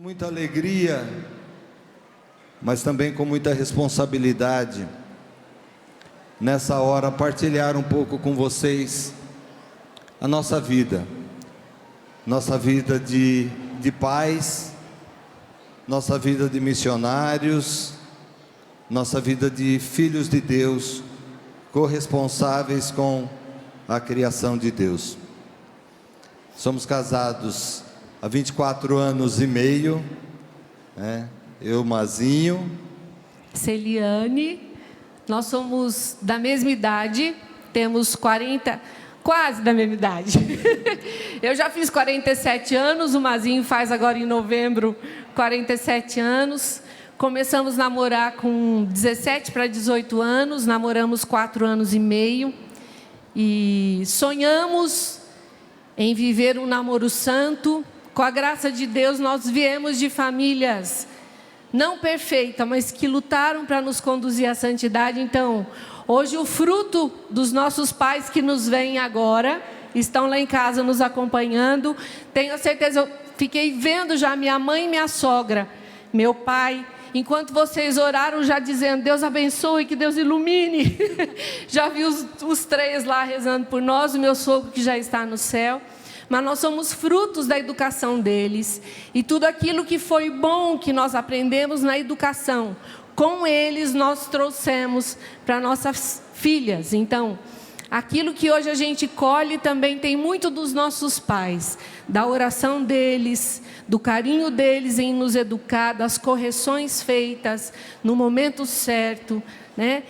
Muita alegria, mas também com muita responsabilidade, nessa hora, partilhar um pouco com vocês a nossa vida de pais, nossa vida de missionários, nossa vida de filhos de Deus, corresponsáveis com a criação de Deus. Somos casados há 24 anos e meio, né? Eu, Mazinho. Celiane, nós somos da mesma idade, temos 40, quase da mesma idade. Eu já fiz 47 anos, o Mazinho faz agora em novembro 47 anos. Começamos a namorar com 17 para 18 anos, namoramos 4 anos e meio e sonhamos em viver um namoro santo. Com a graça de Deus, nós viemos de famílias não perfeitas, mas que lutaram para nos conduzir à santidade. Então, hoje o fruto dos nossos pais que nos veem agora, estão lá em casa nos acompanhando. Tenho certeza, eu fiquei vendo já minha mãe e minha sogra, meu pai, enquanto vocês oraram, já dizendo, Deus abençoe, que Deus ilumine. Já vi os três lá rezando por nós, o meu sogro que já está no céu. Mas nós somos frutos da educação deles. E tudo aquilo que foi bom que nós aprendemos na educação, com eles nós trouxemos para nossas filhas. Então, aquilo que hoje a gente colhe também tem muito dos nossos pais, da oração deles, do carinho deles em nos educar, das correções feitas no momento certo, né?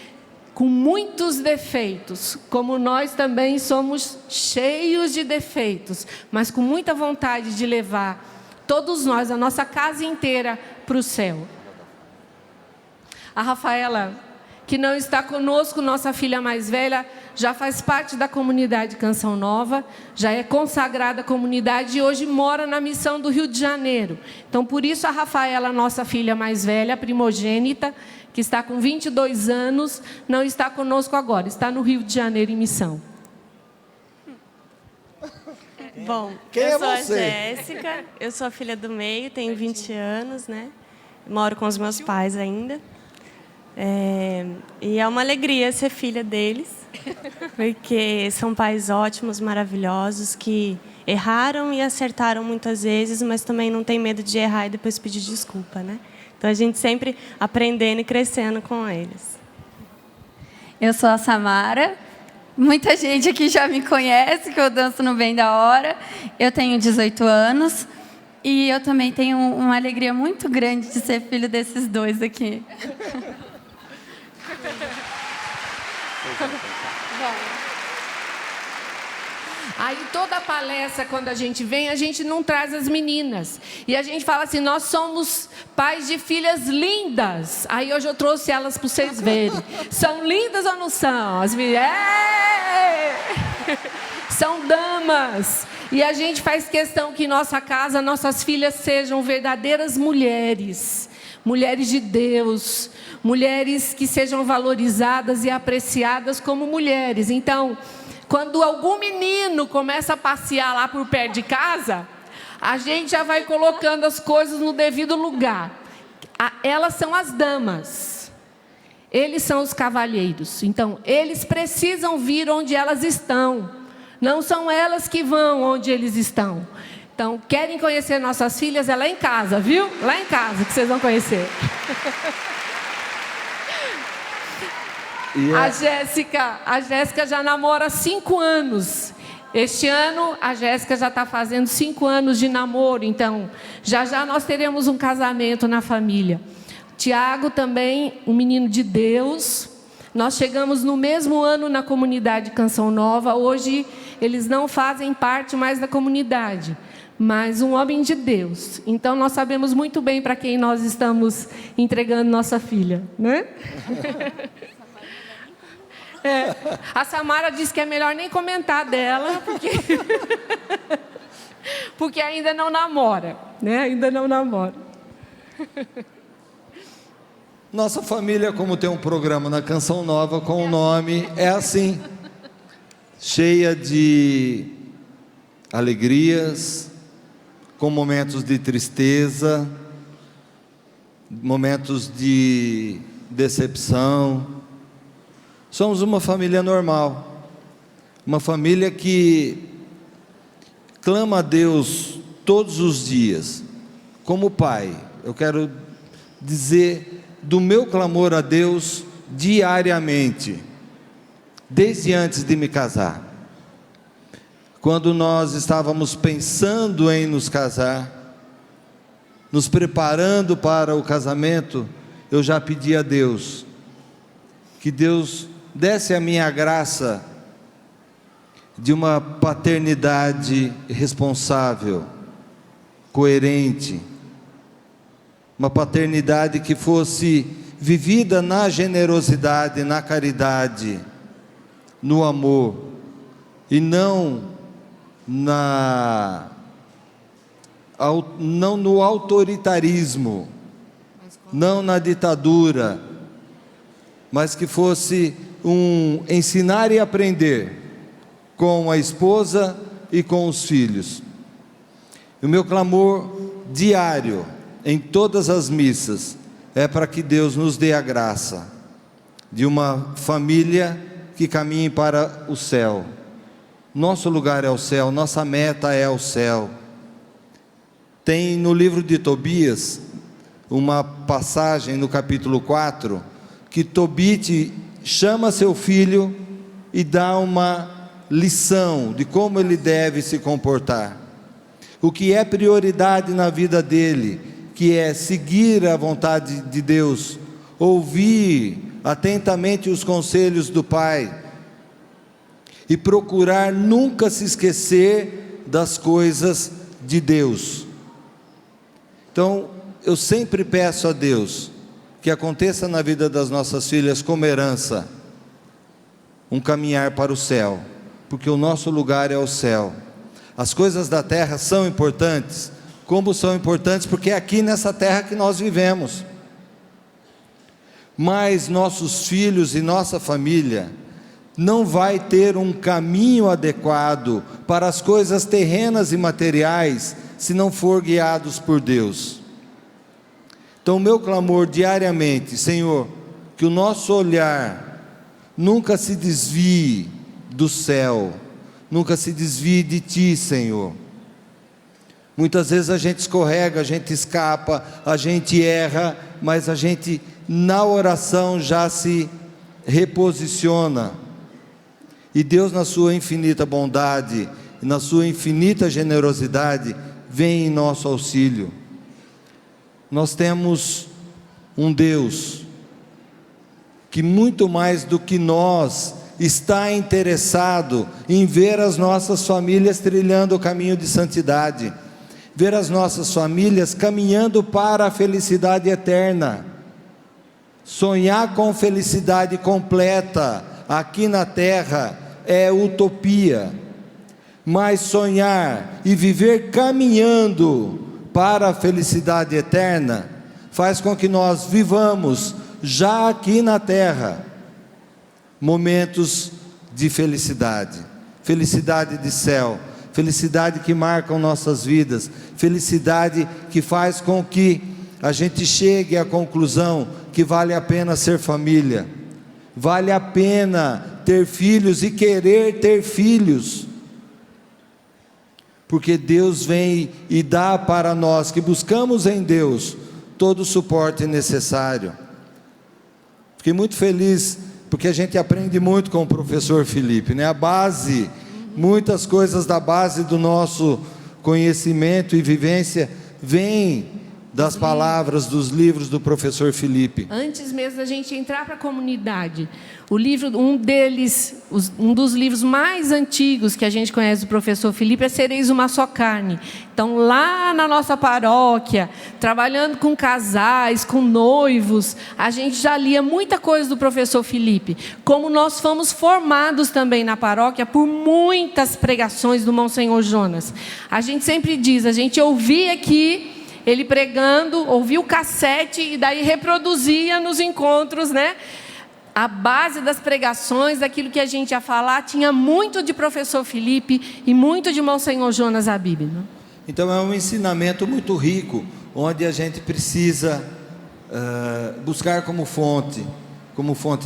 Com muitos defeitos, como nós também somos cheios de defeitos, mas com muita vontade de levar todos nós, a nossa casa inteira, para o céu. A Rafaela, que não está conosco, nossa filha mais velha, já faz parte da comunidade Canção Nova, já é consagrada à comunidade e hoje mora na missão do Rio de Janeiro. Então, por isso a Rafaela, nossa filha mais velha, primogênita, que está com 22 anos, não está conosco agora, está no Rio de Janeiro em missão. Bom, eu sou a Jéssica, eu sou a filha do meio, tenho 20 anos, né? Moro com os meus pais ainda. E é uma alegria ser filha deles, porque são pais ótimos, maravilhosos, que erraram e acertaram muitas vezes, mas também não tem medo de errar e depois pedir desculpa, né? Então, a gente sempre aprendendo e crescendo com eles. Eu sou a Samara. Muita gente aqui já me conhece, que eu danço no Bem da Hora. Eu tenho 18 anos. E eu também tenho uma alegria muito grande de ser filho desses dois aqui. Aí toda palestra, quando a gente vem, a gente não traz as meninas. E a gente fala assim, nós somos pais de filhas lindas. Aí hoje eu trouxe elas para vocês verem. São lindas ou não são? As meninas... São damas. E a gente faz questão que em nossa casa, nossas filhas sejam verdadeiras mulheres. Mulheres de Deus. Mulheres que sejam valorizadas e apreciadas como mulheres. Então... quando algum menino começa a passear lá por perto de casa, a gente já vai colocando as coisas no devido lugar. Elas são as damas, eles são os cavalheiros. Então, eles precisam vir onde elas estão. Não são elas que vão onde eles estão. Então, querem conhecer nossas filhas? É lá em casa, viu? Lá em casa que vocês vão conhecer. A Jéssica já namora há 5 anos. Este ano, a Jéssica já está fazendo 5 anos de namoro. Então, já nós teremos um casamento na família. Tiago também, um menino de Deus. Nós chegamos no mesmo ano na comunidade Canção Nova. Hoje, eles não fazem parte mais da comunidade, mas um homem de Deus. Então, nós sabemos muito bem para quem nós estamos entregando nossa filha, né? A Samara disse que é melhor nem comentar dela, porque ainda não namora, né? Ainda não namora. Nossa família, como tem um programa na Canção Nova com o nome, é assim, cheia de alegrias, com momentos de tristeza, momentos de decepção. Somos uma família normal, uma família que clama a Deus todos os dias. Como pai, eu quero dizer do meu clamor a Deus diariamente, desde antes de me casar. Quando nós estávamos pensando em nos casar, nos preparando para o casamento, eu já pedi a Deus que Deus desse a minha graça de uma paternidade responsável, coerente, uma paternidade que fosse vivida na generosidade, na caridade, no amor, e não no autoritarismo, não na ditadura, mas que fosse um ensinar e aprender com a esposa e com os filhos. O meu clamor diário, em todas as missas, é para que Deus nos dê a graça de uma família que caminhe para o céu. Nosso lugar é o céu, nossa meta é o céu. Tem no livro de Tobias uma passagem no capítulo 4 que Tobit chama seu filho e dá uma lição de como ele deve se comportar. O que é prioridade na vida dele, que é seguir a vontade de Deus, ouvir atentamente os conselhos do pai e procurar nunca se esquecer das coisas de Deus. Então, eu sempre peço a Deus que aconteça na vida das nossas filhas como herança um caminhar para o céu, porque o nosso lugar é o céu. As coisas da terra são importantes, como são importantes, porque é aqui nessa terra que nós vivemos. Mas nossos filhos e nossa família não vai ter um caminho adequado para as coisas terrenas e materiais, se não for guiados por Deus. Então, o meu clamor diariamente, Senhor, que o nosso olhar nunca se desvie do céu, nunca se desvie de Ti, Senhor. Muitas vezes a gente escorrega, a gente escapa, a gente erra, mas a gente na oração já se reposiciona. E Deus, na sua infinita bondade, na sua infinita generosidade, vem em nosso auxílio. Nós temos um Deus que muito mais do que nós está interessado em ver as nossas famílias trilhando o caminho de santidade, ver as nossas famílias caminhando para a felicidade eterna. Sonhar com felicidade completa aqui na terra é utopia, mas sonhar e viver caminhando para a felicidade eterna faz com que nós vivamos já aqui na terra momentos de felicidade, felicidade de céu, felicidade que marcam nossas vidas, felicidade que faz com que a gente chegue à conclusão que vale a pena ser família, vale a pena ter filhos e querer ter filhos, porque Deus vem e dá para nós que buscamos em Deus todo o suporte necessário. Fiquei muito feliz porque a gente aprende muito com o professor Felipe, né? A base, muitas coisas da base do nosso conhecimento e vivência vem das palavras, dos livros do professor Felipe. Antes mesmo da gente entrar para a comunidade, o livro, um dos livros mais antigos que a gente conhece do professor Felipe é Sereis Uma Só Carne. Então, lá na nossa paróquia, trabalhando com casais, com noivos, a gente já lia muita coisa do professor Felipe. Como nós fomos formados também na paróquia por muitas pregações do Monsenhor Jonas. A gente sempre diz, a gente ouvia aqui ele pregando, ouvia o cassete e daí reproduzia nos encontros, né? A base das pregações, daquilo que a gente ia falar, tinha muito de professor Felipe e muito de Monsenhor Jonas Abib. Então é um ensinamento muito rico, onde a gente precisa buscar como fonte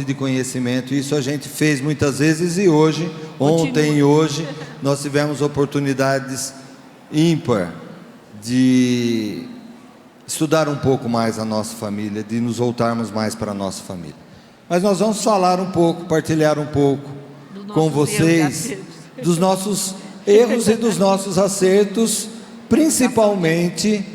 de conhecimento. Isso a gente fez muitas vezes e hoje, ontem e hoje, nós tivemos oportunidades ímpar de estudar um pouco mais a nossa família, de nos voltarmos mais para a nossa família. Mas nós vamos falar um pouco, partilhar um pouco com vocês dos nossos erros e dos nossos acertos, principalmente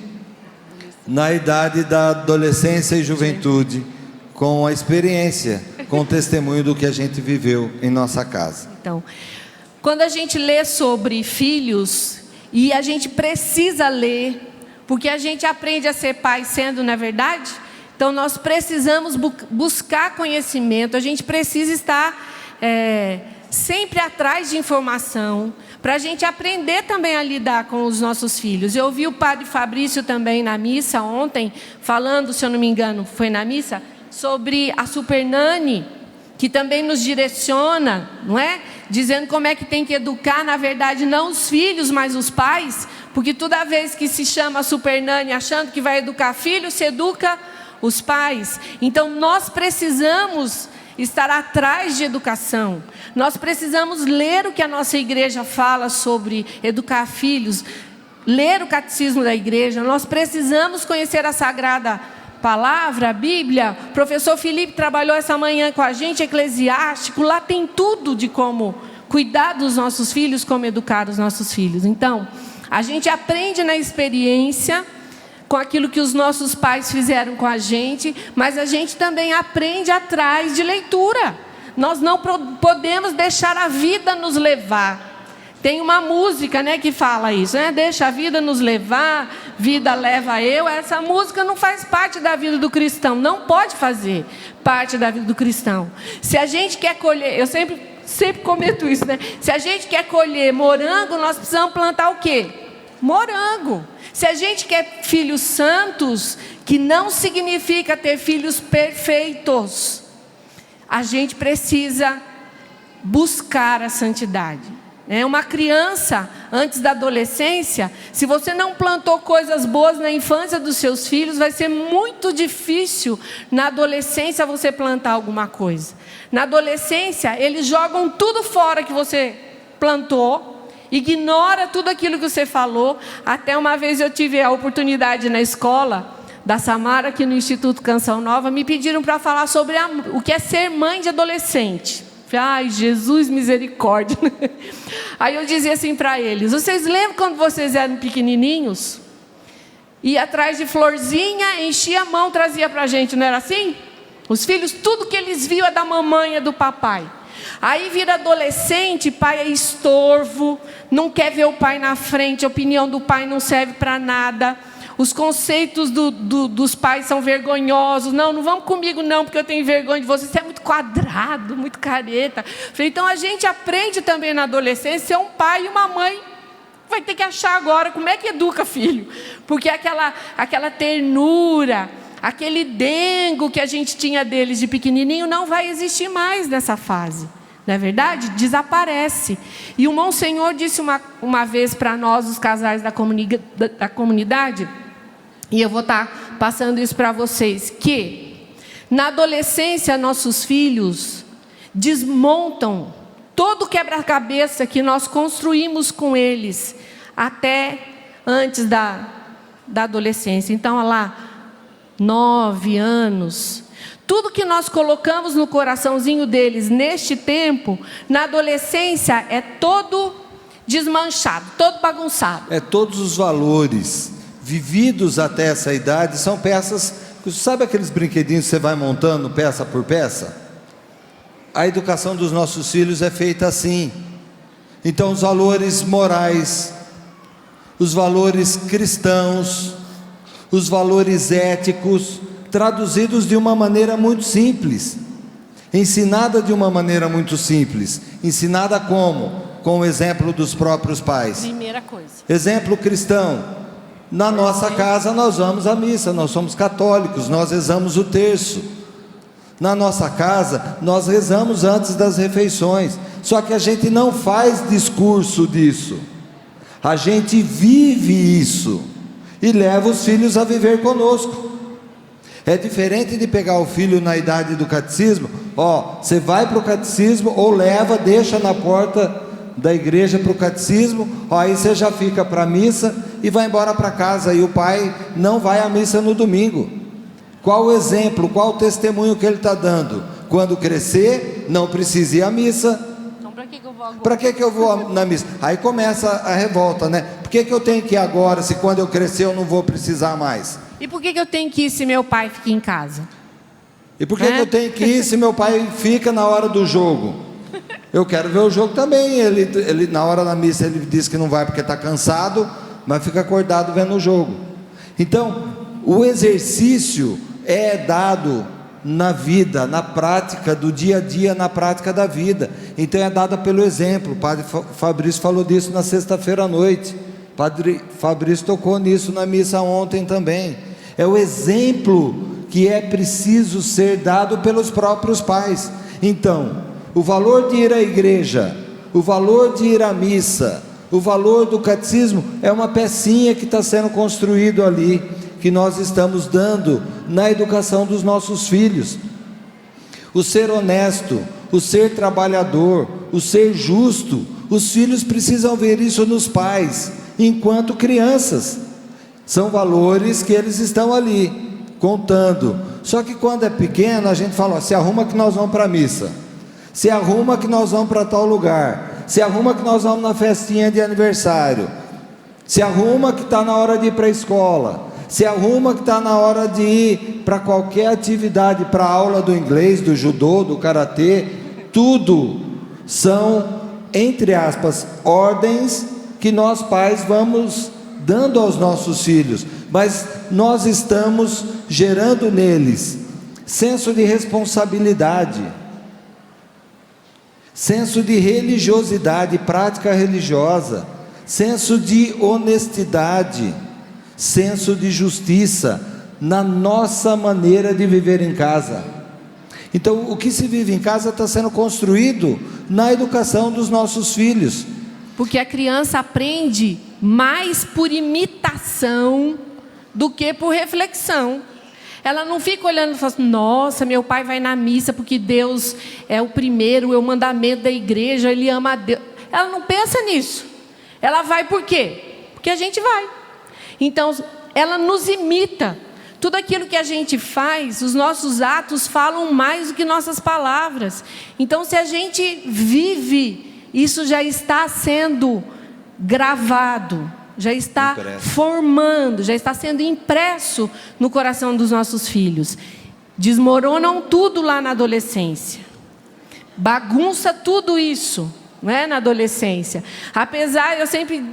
na idade da adolescência e juventude, com a experiência, com o testemunho do que a gente viveu em nossa casa. Então, quando a gente lê sobre filhos, e a gente precisa ler, porque a gente aprende a ser pai sendo, não é verdade? Então nós precisamos buscar conhecimento, a gente precisa estar sempre atrás de informação, para a gente aprender também a lidar com os nossos filhos. Eu ouvi o padre Fabrício também na missa ontem, falando, se eu não me engano, foi na missa, sobre a Super Nani, que também nos direciona, não é? Dizendo como é que tem que educar, na verdade, não os filhos, mas os pais, porque toda vez que se chama Super Nani achando que vai educar filhos, se educa os pais. Então nós precisamos estar atrás de educação, nós precisamos ler o que a nossa igreja fala sobre educar filhos, ler o catecismo da igreja, nós precisamos conhecer a Sagrada Palavra, a Bíblia. O professor Felipe trabalhou essa manhã com a gente, Eclesiástico, lá tem tudo de como cuidar dos nossos filhos, como educar os nossos filhos. Então, a gente aprende na experiência, com aquilo que os nossos pais fizeram com a gente, mas a gente também aprende atrás de leitura. Nós não podemos deixar a vida nos levar. Tem uma música, né, que fala isso, né? Deixa a vida nos levar, vida leva eu. Essa música não faz parte da vida do cristão, não pode fazer parte da vida do cristão. Se a gente quer colher, eu sempre cometo isso, né? Se a gente quer colher morango, nós precisamos plantar o quê? Morango. Se a gente quer filhos santos, que não significa ter filhos perfeitos, a gente precisa buscar a santidade. Uma criança, antes da adolescência, se você não plantou coisas boas na infância dos seus filhos, vai ser muito difícil na adolescência você plantar alguma coisa. Na adolescência, eles jogam tudo fora que você plantou, ignora tudo aquilo que você falou. Até uma vez eu tive a oportunidade na escola da Samara, aqui no Instituto Canção Nova, me pediram para falar sobre o que é ser mãe de adolescente. Ai, Jesus, misericórdia. Aí eu dizia assim para eles: vocês lembram quando vocês eram pequenininhos? Ia atrás de florzinha, enchia a mão, trazia para a gente, não era assim? Os filhos, tudo que eles viam é da mamãe, é do papai. Aí vira adolescente, pai é estorvo, não quer ver o pai na frente, a opinião do pai não serve para nada. Os conceitos dos pais são vergonhosos. Não vamos comigo não, porque eu tenho vergonha de você. Você é muito quadrado, muito careta. Então a gente aprende também na adolescência, ser um pai e uma mãe vai ter que achar agora como é que educa filho. Porque aquela ternura, aquele dengo que a gente tinha deles de pequenininho não vai existir mais nessa fase. Não é verdade? Desaparece. E o Monsenhor disse uma vez para nós, os casais da comunidade, e eu vou estar passando isso para vocês, que na adolescência nossos filhos desmontam todo o quebra-cabeça que nós construímos com eles até antes da adolescência. Então, olha lá, 9 anos, tudo que nós colocamos no coraçãozinho deles neste tempo, na adolescência é todo desmanchado, todo bagunçado. Todos os valores vividos até essa idade são peças, sabe aqueles brinquedinhos que você vai montando peça por peça? A educação dos nossos filhos é feita assim. Então os valores morais, os valores cristãos, os valores éticos, traduzidos de uma maneira muito simples, ensinada de uma maneira muito simples. Ensinada como? Com o exemplo dos próprios pais. Primeira coisa. Exemplo cristão. Na nossa casa nós vamos à missa, nós somos católicos, nós rezamos o terço. Na nossa casa nós rezamos antes das refeições. Só que a gente não faz discurso disso, a gente vive isso e leva os filhos a viver conosco. É diferente de pegar o filho na idade do catecismo. Ó, você vai para o catecismo ou leva, deixa na porta da igreja para o catecismo. Ó, aí você já fica para a missa e vai embora para casa. E o pai não vai à missa no domingo. Qual o exemplo, qual o testemunho que ele está dando? Quando crescer, não precisa ir à missa. Então, para que eu vou agora? Para que eu vou na missa? Aí começa a revolta, né? Por que eu tenho que ir agora, se quando eu crescer eu não vou precisar mais? E por que eu tenho que ir se meu pai fica em casa? E por que eu tenho que ir se meu pai fica na hora do jogo? Eu quero ver o jogo também. Ele na hora da missa ele diz que não vai porque está cansado, mas fica acordado vendo o jogo. Então, o exercício é dado na vida, na prática do dia a dia, na prática da vida. Então é dada pelo exemplo. O padre Fabrício falou disso na sexta-feira à noite. O padre Fabrício tocou nisso na missa ontem também. É o exemplo que é preciso ser dado pelos próprios pais. Então, o valor de ir à igreja, o valor de ir à missa, o valor do catecismo é uma pecinha que está sendo construído ali, que nós estamos dando na educação dos nossos filhos. O ser honesto, o ser trabalhador, o ser justo, os filhos precisam ver isso nos pais, enquanto crianças. São valores que eles estão ali, contando. Só que quando é pequeno, a gente fala, ó, se arruma que nós vamos para a missa, se arruma que nós vamos para tal lugar, se arruma que nós vamos na festinha de aniversário, se arruma que está na hora de ir para a escola, se arruma que está na hora de ir para qualquer atividade, para a aula do inglês, do judô, do karatê. Tudo são, entre aspas, ordens que nós pais vamos dando aos nossos filhos, mas nós estamos gerando neles senso de responsabilidade, senso de religiosidade, prática religiosa, senso de honestidade, senso de justiça na nossa maneira de viver em casa. Então, o que se vive em casa está sendo construído na educação dos nossos filhos. Porque a criança aprende mais por imitação do que por reflexão. Ela não fica olhando e fala assim, nossa, meu pai vai na missa porque Deus é o primeiro, é o mandamento da igreja, ele ama a Deus. Ela não pensa nisso. Ela vai por quê? Porque a gente vai. Então, ela nos imita. Tudo aquilo que a gente faz, os nossos atos falam mais do que nossas palavras. Então, se a gente vive, isso já está sendo gravado, já está formando, já está sendo impresso no coração dos nossos filhos. Desmoronam tudo lá na adolescência. Bagunça tudo isso, não é, na adolescência. Apesar, eu sempre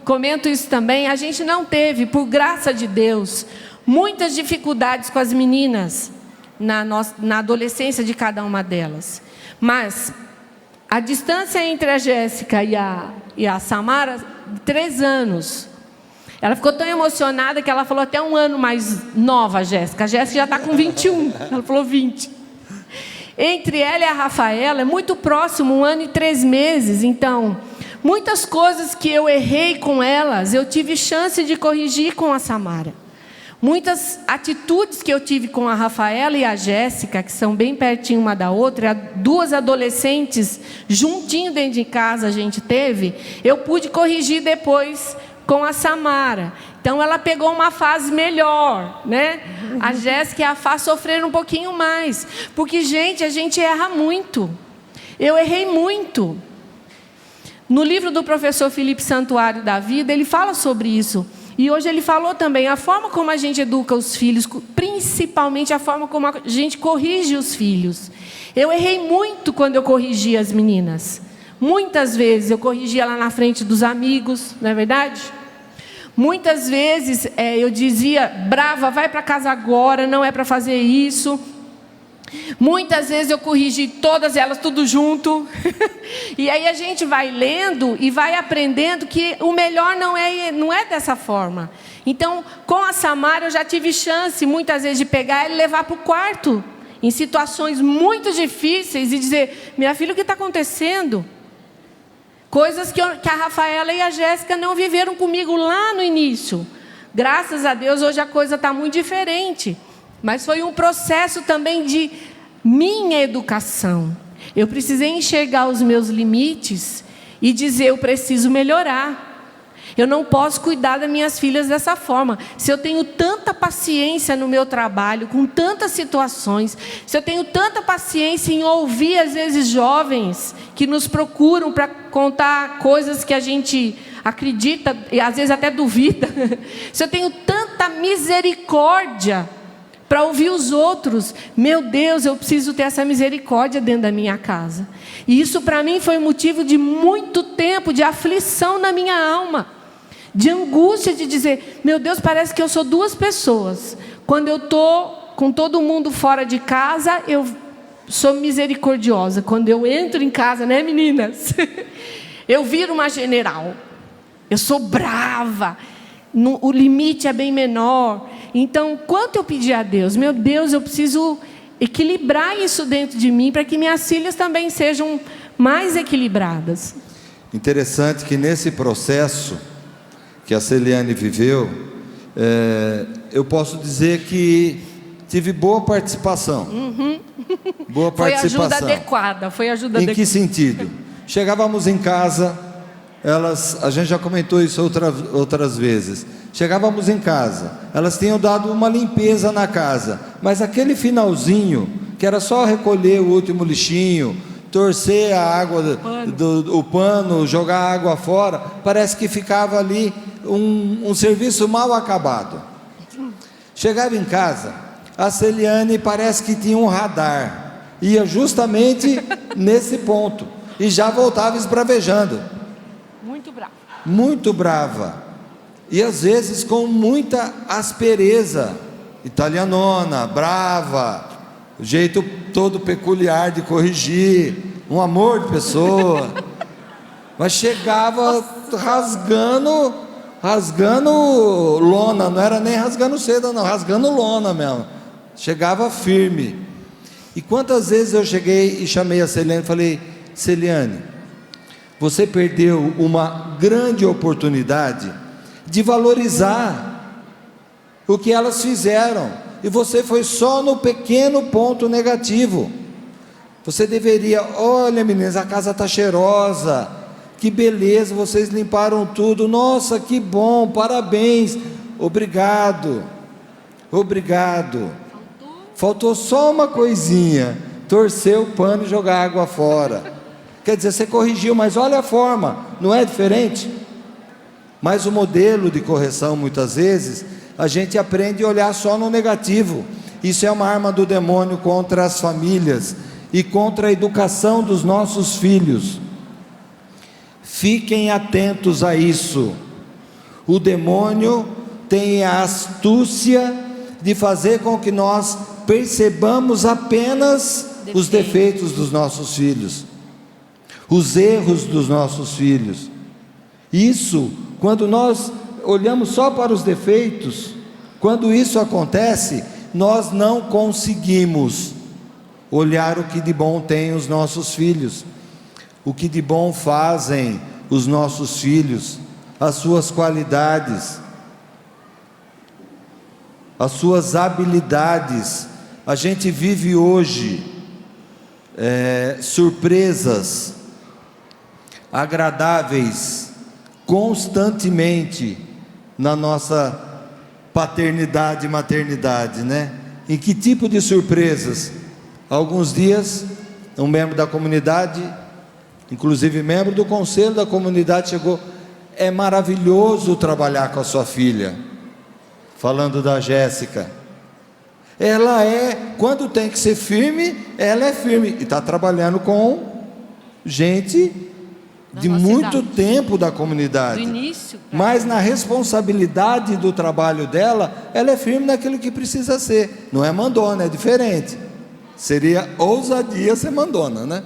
comento isso também, a gente não teve, por graça de Deus, muitas dificuldades com as meninas na adolescência de cada uma delas. Mas a distância entre a Jéssica e a Samara, 3 anos. Ela ficou tão emocionada que ela falou até 1 ano mais nova, a Jéssica. A Jéssica já está com 21, ela falou 20. Entre ela e a Rafaela é muito próximo, 1 ano e 3 meses. Então, muitas coisas que eu errei com elas, eu tive chance de corrigir com a Samara. Muitas atitudes que eu tive com a Rafaela e a Jéssica, que são bem pertinho uma da outra, 2 adolescentes juntinho dentro de casa a gente teve, eu pude corrigir depois com a Samara. Então ela pegou uma fase melhor, né? A Jéssica e a Fá sofreram um pouquinho mais, porque gente, a gente erra muito. Eu errei muito. No livro do professor Felipe Santuário da Vida, ele fala sobre isso. E hoje ele falou também a forma como a gente educa os filhos, principalmente a forma como a gente corrige os filhos. Eu errei muito quando eu corrigia as meninas. Muitas vezes eu corrigia lá na frente dos amigos, não é verdade? Muitas vezes eu dizia, brava, vai para casa agora, não é para fazer isso. Muitas vezes eu corrigi todas elas, tudo junto. E aí a gente vai lendo e vai aprendendo que o melhor não é dessa forma. Então, com a Samara eu já tive chance, muitas vezes, de pegar ela e levar para o quarto, em situações muito difíceis, e dizer, minha filha, o que está acontecendo? Coisas que a Rafaela e a Jéssica não viveram comigo lá no início. Graças a Deus, hoje a coisa está muito diferente. mas foi um processo também de minha educação. Eu precisei enxergar os meus limites e dizer: eu preciso melhorar. Eu não posso cuidar das minhas filhas dessa forma. Se eu tenho tanta paciência no meu trabalho, com tantas situações, se eu tenho tanta paciência em ouvir, às vezes, jovens que nos procuram para contar coisas que a gente acredita e às vezes até duvida, se eu tenho tanta misericórdia para ouvir os outros, meu Deus, eu preciso ter essa misericórdia dentro da minha casa. E isso para mim foi motivo de muito tempo de aflição na minha alma, de angústia, de dizer: meu Deus, parece que eu sou duas pessoas. Quando eu estou com todo mundo fora de casa, eu sou misericordiosa. Quando eu entro em casa, né, meninas? Eu viro uma general. Eu sou brava. O limite é bem menor. Então, quanto eu pedi a Deus, meu Deus, eu preciso equilibrar isso dentro de mim para que minhas filhas também sejam mais equilibradas. Interessante que nesse processo que a Celiane viveu, eu posso dizer que tive boa participação. Boa participação. Foi ajuda adequada. Em que sentido? Chegávamos em casa, a gente já comentou isso outras vezes. Chegávamos em casa, elas tinham dado uma limpeza na casa, mas aquele finalzinho, que era só recolher o último lixinho, torcer a água do pano, jogar a água fora, parece que ficava ali um serviço mal acabado. Chegava em casa, a Celiane parece que tinha um radar, ia justamente nesse ponto, e já voltava esbravejando. Muito brava. Muito brava. E às vezes com muita aspereza, italianona, brava, o jeito todo peculiar de corrigir, um amor de pessoa, mas chegava rasgando lona, não era nem rasgando seda não, rasgando lona mesmo, chegava firme. E quantas vezes eu cheguei e chamei a Celiane e falei: Celiane, você perdeu uma grande oportunidade de valorizar o que elas fizeram, e você foi só no pequeno ponto negativo. Você deveria: olha meninas, a casa está cheirosa, que beleza, vocês limparam tudo, nossa, que bom, parabéns, obrigado, faltou só uma coisinha, torcer o pano e jogar água fora. Quer dizer, você corrigiu, mas olha a forma, não é diferente? Mas o modelo de correção, muitas vezes, a gente aprende a olhar só no negativo. Isso é uma arma do demônio contra as famílias e contra a educação dos nossos filhos. Fiquem atentos a isso. O demônio tem a astúcia de fazer com que nós percebamos apenas os defeitos dos nossos filhos, os erros dos nossos filhos. Isso, quando nós olhamos só para os defeitos, quando isso acontece, nós não conseguimos olhar o que de bom tem os nossos filhos, o que de bom fazem os nossos filhos, as suas qualidades, as suas habilidades. A gente vive hoje surpresas agradáveis constantemente na nossa paternidade e maternidade, né? Em que tipo de surpresas? Há alguns dias, um membro da comunidade, inclusive membro do conselho da comunidade, chegou: é maravilhoso trabalhar com a sua filha, falando da Jéssica. Ela quando tem que ser firme, ela é firme, e está trabalhando com gente de muito tempo da comunidade, do início, mas na responsabilidade do trabalho dela, ela é firme naquilo que precisa ser, não é mandona, é diferente, seria ousadia ser mandona, né?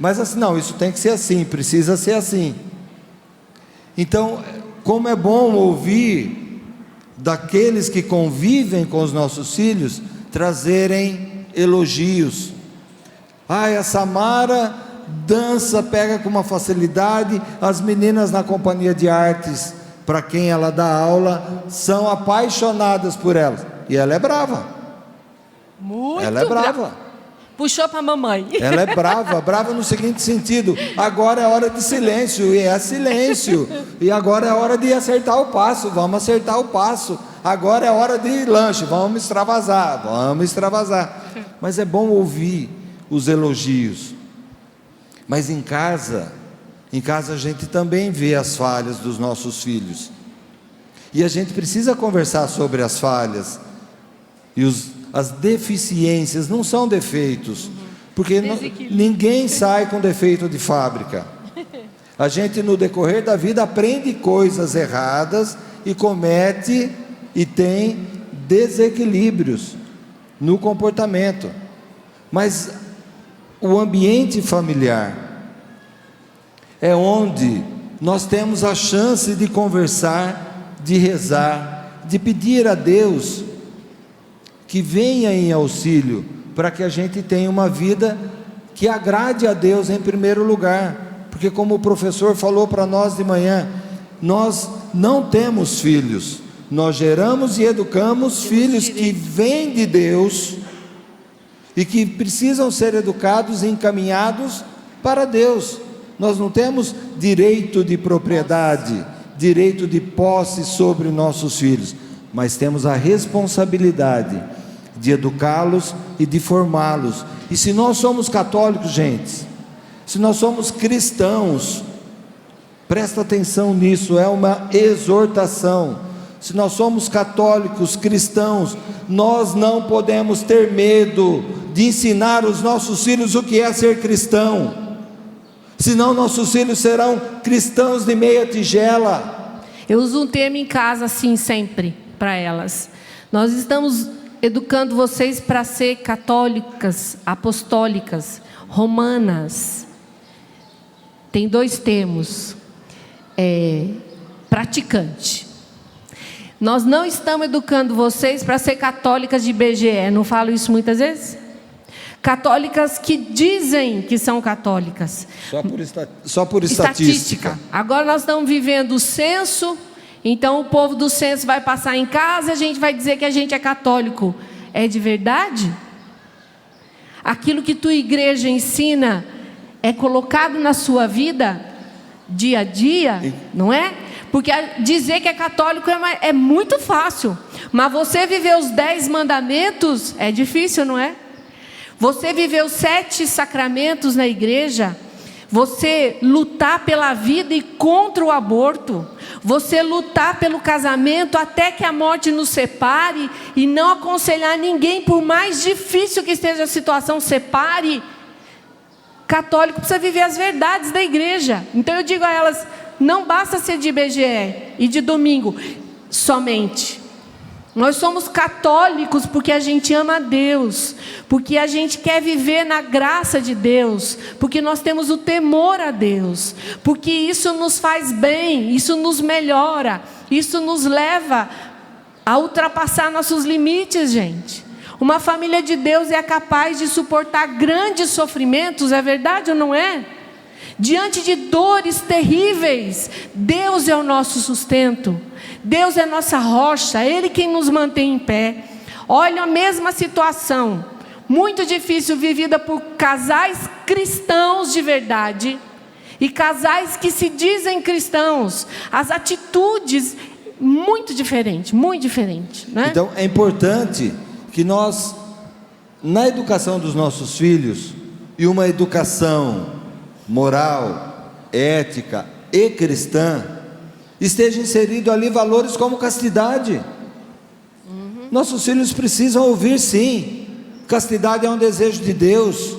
Mas assim, não, isso tem que ser assim, precisa ser assim. Então, como é bom ouvir daqueles que convivem com os nossos filhos, trazerem elogios. A Samara dança, pega com uma facilidade, as meninas na companhia de artes, para quem ela dá aula, são apaixonadas por ela, e ela é brava, Muito Ela é brava. Puxou para a mamãe. Ela é brava, brava no seguinte sentido: agora é hora de silêncio, e é silêncio. E agora é hora de acertar o passo, vamos acertar o passo. Agora é hora de lanche, vamos extravasar, vamos extravasar. Mas é bom ouvir os elogios. Mas em casa a gente também vê as falhas dos nossos filhos. E a gente precisa conversar sobre as falhas. E as deficiências não são defeitos, porque ninguém sai com defeito de fábrica. A gente, no decorrer da vida, aprende coisas erradas e comete e tem desequilíbrios no comportamento. Mas o ambiente familiar é onde nós temos a chance de conversar, de rezar, de pedir a Deus que venha em auxílio, para que a gente tenha uma vida que agrade a Deus em primeiro lugar. Porque, como o professor falou para nós de manhã, nós não temos filhos, nós geramos e educamos filhos que vêm de Deus e que precisam ser educados e encaminhados para Deus. Nós não temos direito de propriedade, direito de posse sobre nossos filhos, mas temos a responsabilidade de educá-los e de formá-los. E se nós somos católicos, gente, se nós somos cristãos, presta atenção nisso, é uma exortação. Se nós somos católicos, cristãos, nós não podemos ter medo de ensinar os nossos filhos o que é ser cristão, senão nossos filhos serão cristãos de meia tigela. Eu uso um termo em casa assim sempre para elas: nós estamos educando vocês para ser católicas, apostólicas, romanas. Tem 2 termos: praticante. Nós não estamos educando vocês para ser católicas de IBGE, não falo isso muitas vezes? Católicas que dizem que são católicas. Só por estatística. Agora nós estamos vivendo o censo, então o povo do censo vai passar em casa e a gente vai dizer que a gente é católico. É de verdade? Aquilo que tua igreja ensina é colocado na sua vida dia a dia, não é? Porque dizer que é católico é muito fácil, mas você viver os 10 mandamentos é difícil, não é? Você viver os 7 sacramentos na igreja, você lutar pela vida e contra o aborto, você lutar pelo casamento até que a morte nos separe e não aconselhar ninguém, por mais difícil que esteja a situação, separe. Católico precisa viver as verdades da igreja. Então eu digo a elas: não basta ser de IBGE e de domingo somente. Nós somos católicos porque a gente ama a Deus, porque a gente quer viver na graça de Deus, porque nós temos o temor a Deus, porque isso nos faz bem, isso nos melhora, isso nos leva a ultrapassar nossos limites, gente. Uma família de Deus é capaz de suportar grandes sofrimentos, é verdade ou não é? Diante de dores terríveis, Deus é o nosso sustento, Deus é nossa rocha, Ele quem nos mantém em pé. Olha a mesma situação, muito difícil, vivida por casais cristãos de verdade e casais que se dizem cristãos. As atitudes muito diferentes, né? Então é importante que nós, na educação dos nossos filhos, e uma educação moral, ética e cristã, esteja inserido ali valores como castidade. Nossos filhos precisam ouvir, sim, castidade é um desejo de Deus.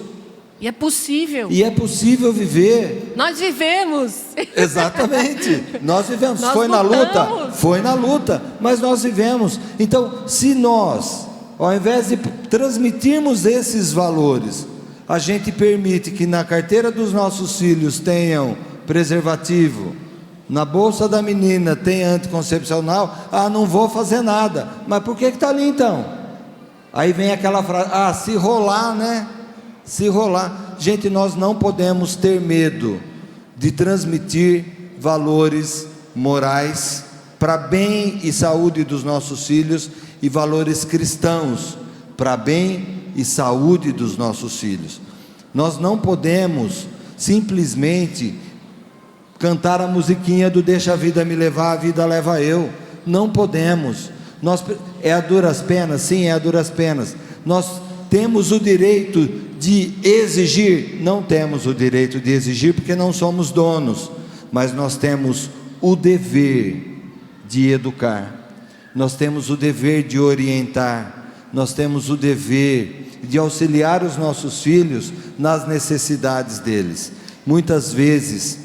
E é possível. E é possível viver. Nós vivemos. Exatamente. Nós vivemos. Nós foi lutamos. na luta? Foi na luta, mas nós vivemos. Então, se nós, ao invés de transmitirmos esses valores, a gente permite que na carteira dos nossos filhos tenham preservativo, na bolsa da menina tem anticoncepcional, não vou fazer nada. Mas por que está ali então? Aí vem aquela frase: se rolar, né? Se rolar. Gente, nós não podemos ter medo de transmitir valores morais para bem e saúde dos nossos filhos, e valores cristãos para bem e saúde dos nossos filhos. Nós não podemos simplesmente cantar a musiquinha do deixa a vida me levar, a vida leva eu. Não podemos. É a duras penas? Sim, é a duras penas. Nós temos o direito de exigir? Não temos o direito de exigir, porque não somos donos, mas nós temos o dever de educar, nós temos o dever de orientar, nós temos o dever de auxiliar os nossos filhos nas necessidades deles. Muitas vezes,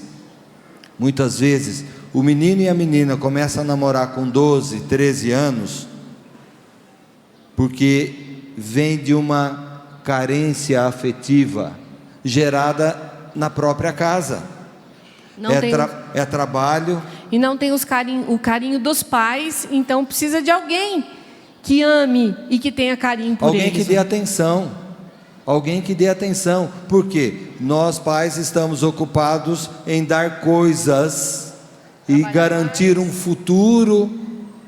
o menino e a menina começam a namorar com 12, 13 anos, porque vem de uma carência afetiva gerada na própria casa. É trabalho. E não tem o carinho dos pais, então precisa de alguém que ame e que tenha carinho por eles. Alguém que dê atenção. Alguém que dê atenção. Porque nós pais estamos ocupados em dar coisas e garantir um futuro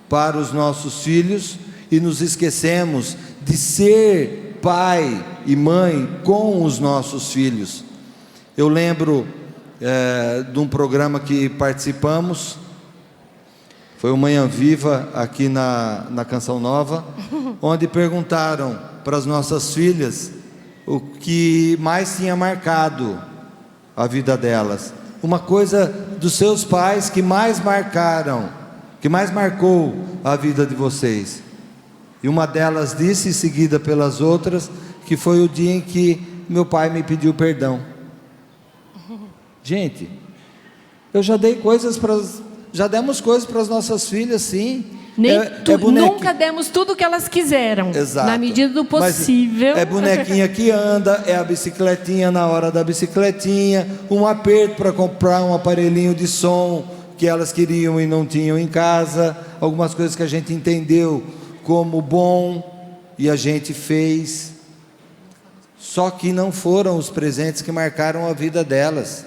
para os nossos filhos, e nos esquecemos de ser pai e mãe com os nossos filhos. Eu lembro de um programa que participamos, foi o Manhã Viva aqui na Canção Nova, onde perguntaram para as nossas filhas o que mais tinha marcado a vida delas, uma coisa dos seus pais que mais marcou a vida de vocês. E uma delas disse, seguida pelas outras, que foi o dia em que meu pai me pediu perdão. Gente, eu já dei já demos coisas para as nossas filhas, sim. Nunca demos tudo o que elas quiseram. Exato. Na medida do possível. Mas é bonequinha que anda, é a bicicletinha na hora da bicicletinha, um aperto para comprar um aparelhinho de som que elas queriam e não tinham em casa, algumas coisas que a gente entendeu como bom e a gente fez, só que não foram os presentes que marcaram a vida delas.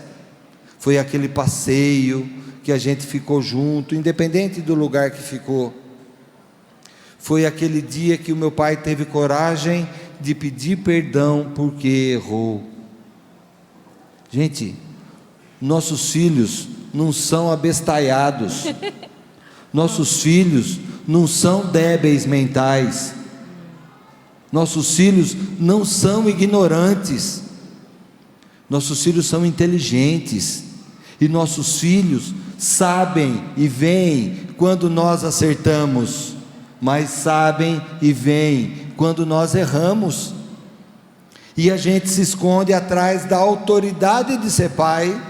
Foi aquele passeio que a gente ficou junto, independente do lugar que ficou. Foi aquele dia que o meu pai teve coragem de pedir perdão porque errou. Gente, nossos filhos não são abestalhados. Nossos filhos não são débeis mentais. Nossos filhos não são ignorantes. Nossos filhos são inteligentes. E nossos filhos sabem e veem quando nós acertamos, mas sabem e veem quando nós erramos. E a gente se esconde atrás da autoridade de ser pai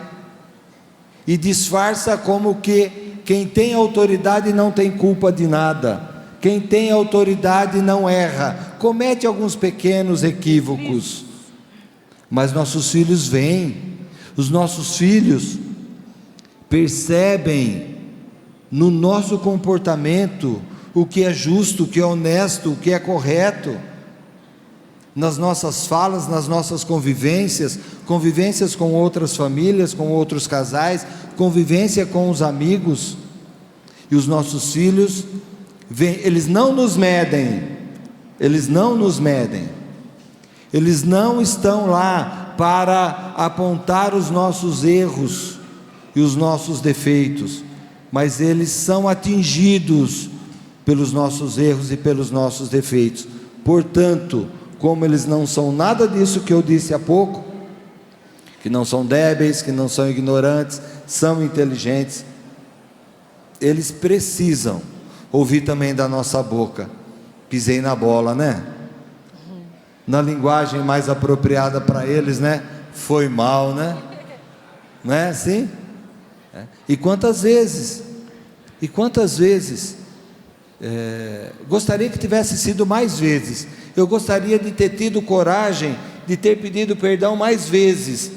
e disfarça como que quem tem autoridade não tem culpa de nada. Quem tem autoridade não erra, comete alguns pequenos equívocos, mas nossos filhos veem, os nossos filhos percebem no nosso comportamento o que é justo, o que é honesto, o que é correto, nas nossas falas, nas nossas convivências com outras famílias, com outros casais, convivência com os amigos. E os nossos filhos eles não nos medem, eles não estão lá para apontar os nossos erros e os nossos defeitos, mas eles são atingidos pelos nossos erros e pelos nossos defeitos. Portanto, como eles não são nada disso que eu disse há pouco, que não são débeis, que não são ignorantes, são inteligentes, eles precisam ouvir também da nossa boca: pisei na bola, né? Na linguagem mais apropriada para eles, né? Foi mal, né? Não é assim? E quantas vezes, gostaria que tivesse sido mais vezes. Eu gostaria de ter tido coragem de ter pedido perdão mais vezes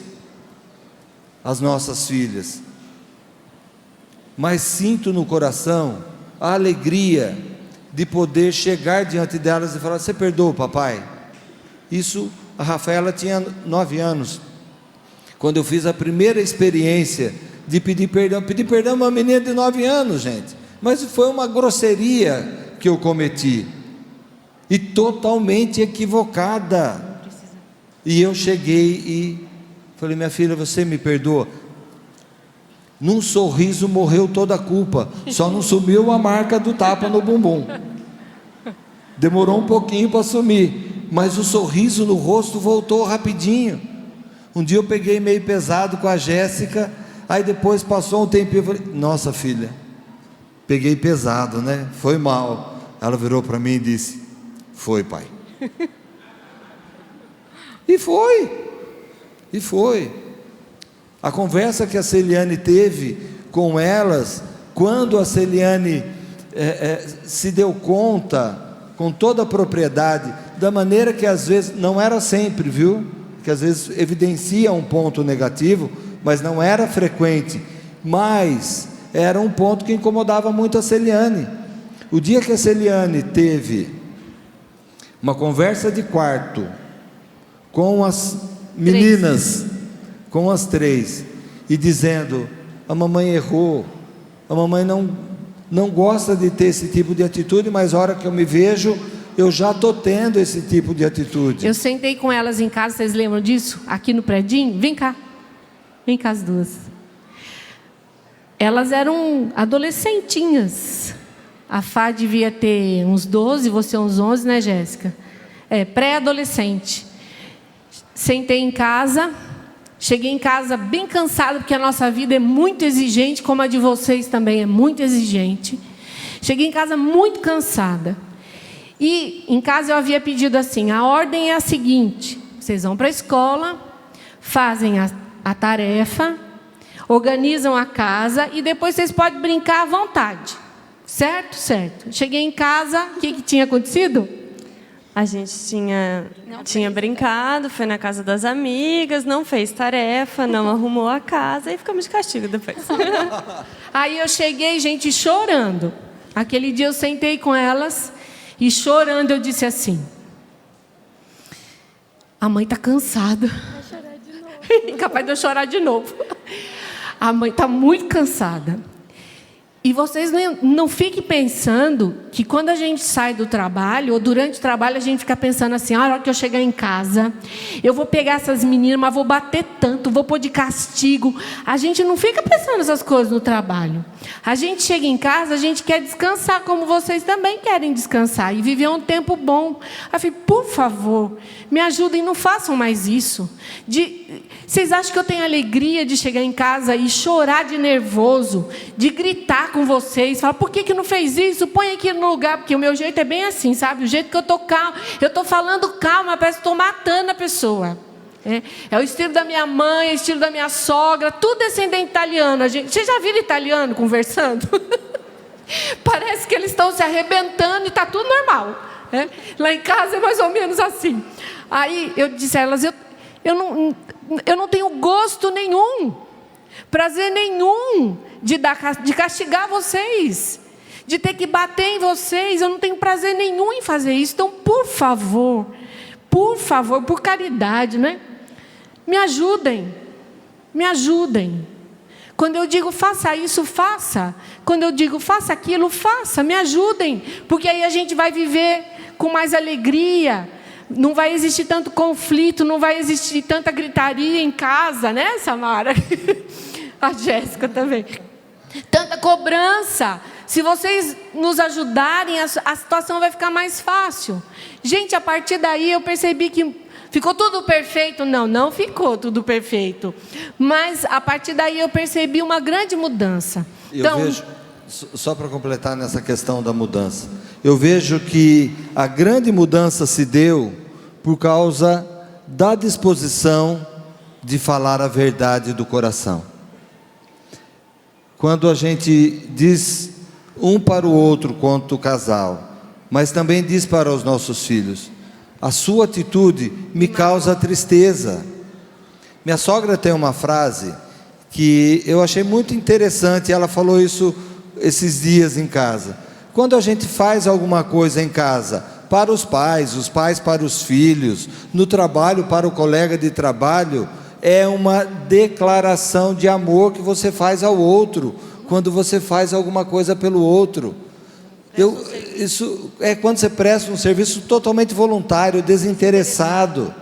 às nossas filhas, mas sinto no coração a alegria de poder chegar diante delas e falar: você perdoa, papai? Isso, a Rafaela tinha 9 anos, quando eu fiz a primeira experiência de pedir perdão a uma menina de 9 anos, gente, mas foi uma grosseria que eu cometi, e totalmente equivocada. E eu cheguei e falei: minha filha, você me perdoa? Num sorriso morreu toda a culpa, só não sumiu a marca do tapa no bumbum. Demorou um pouquinho para sumir, mas o sorriso no rosto voltou rapidinho. Um dia eu peguei meio pesado com a Jéssica, aí depois passou um tempinho, eu falei: nossa filha, peguei pesado, né? Foi mal. Ela virou para mim e disse: foi, pai. E foi. A conversa que a Celiane teve com elas, quando a Celiane se deu conta, com toda a propriedade, da maneira que às vezes, não era sempre, viu? Que às vezes evidencia um ponto negativo, mas não era frequente, mas era um ponto que incomodava muito a Celiane. O dia que a Celiane teve uma conversa de quarto com as meninas, com as 3, e dizendo: a mamãe errou, a mamãe não gosta de ter esse tipo de atitude, mas a hora que eu me vejo, eu já estou tendo esse tipo de atitude. Eu sentei com elas em casa, vocês lembram disso? Aqui no predinho, vem cá as duas. Elas eram adolescentinhas. A Fá devia ter uns 12, você uns 11, né, Jéssica? Pré-adolescente. Sentei em casa, cheguei em casa bem cansada, porque a nossa vida é muito exigente, como a de vocês também é muito exigente. Cheguei em casa muito cansada. E em casa eu havia pedido assim: a ordem é a seguinte, vocês vão para a escola, fazem a tarefa, organizam a casa e depois vocês podem brincar à vontade. Certo? Certo. Cheguei em casa, o que tinha acontecido? A gente tinha brincado, foi na casa das amigas, não fez tarefa, não arrumou a casa e ficamos de castigo depois. Aí eu cheguei, gente, chorando. Aquele dia eu sentei com elas e chorando eu disse assim: a mãe está cansada. Vai chorar de novo. Capaz de eu chorar de novo. A mãe está muito cansada. E vocês não fiquem pensando que quando a gente sai do trabalho, ou durante o trabalho, a gente fica pensando assim: a hora que eu chegar em casa, eu vou pegar essas meninas, mas vou bater tanto, vou pôr de castigo. A gente não fica pensando essas coisas no trabalho. A gente chega em casa, a gente quer descansar, como vocês também querem descansar, e viver um tempo bom. Eu falei: por favor, me ajudem, não façam mais isso. Vocês acham que eu tenho alegria de chegar em casa e chorar de nervoso, de gritar com vocês, falar: por que não fez isso? Põe aqui no lugar, porque o meu jeito é bem assim, sabe? O jeito que eu estou calma, eu estou falando calma, parece que estou matando a pessoa. É o estilo da minha mãe, é o estilo da minha sogra, tudo descendente italiano. Vocês já viram italiano conversando? Parece que eles estão se arrebentando e está tudo normal. Lá em casa é mais ou menos assim. Aí eu disse a elas: eu não tenho gosto nenhum, prazer nenhum de castigar vocês, de ter que bater em vocês. Eu não tenho prazer nenhum em fazer isso. Então, por favor, por caridade, né? Me ajudem. Quando eu digo faça isso, faça. Quando eu digo faça aquilo, faça. Me ajudem, porque aí a gente vai viver com mais alegria. Não vai existir tanto conflito, não vai existir tanta gritaria em casa, né, Samara? A Jéssica também. Tanta cobrança. Se vocês nos ajudarem, a situação vai ficar mais fácil. Gente, a partir daí eu percebi que ficou tudo perfeito. Não ficou tudo perfeito. Mas a partir daí eu percebi uma grande mudança. Eu vejo, só para completar nessa questão da mudança, eu vejo que a grande mudança se deu por causa da disposição de falar a verdade do coração. Quando a gente diz um para o outro quanto casal, mas também diz para os nossos filhos: a sua atitude me causa tristeza. Minha sogra tem uma frase que eu achei muito interessante, ela falou isso esses dias em casa. Quando a gente faz alguma coisa em casa para os pais para os filhos, no trabalho para o colega de trabalho, é uma declaração de amor que você faz ao outro, quando você faz alguma coisa pelo outro. Isso é quando você presta um serviço totalmente voluntário, desinteressado.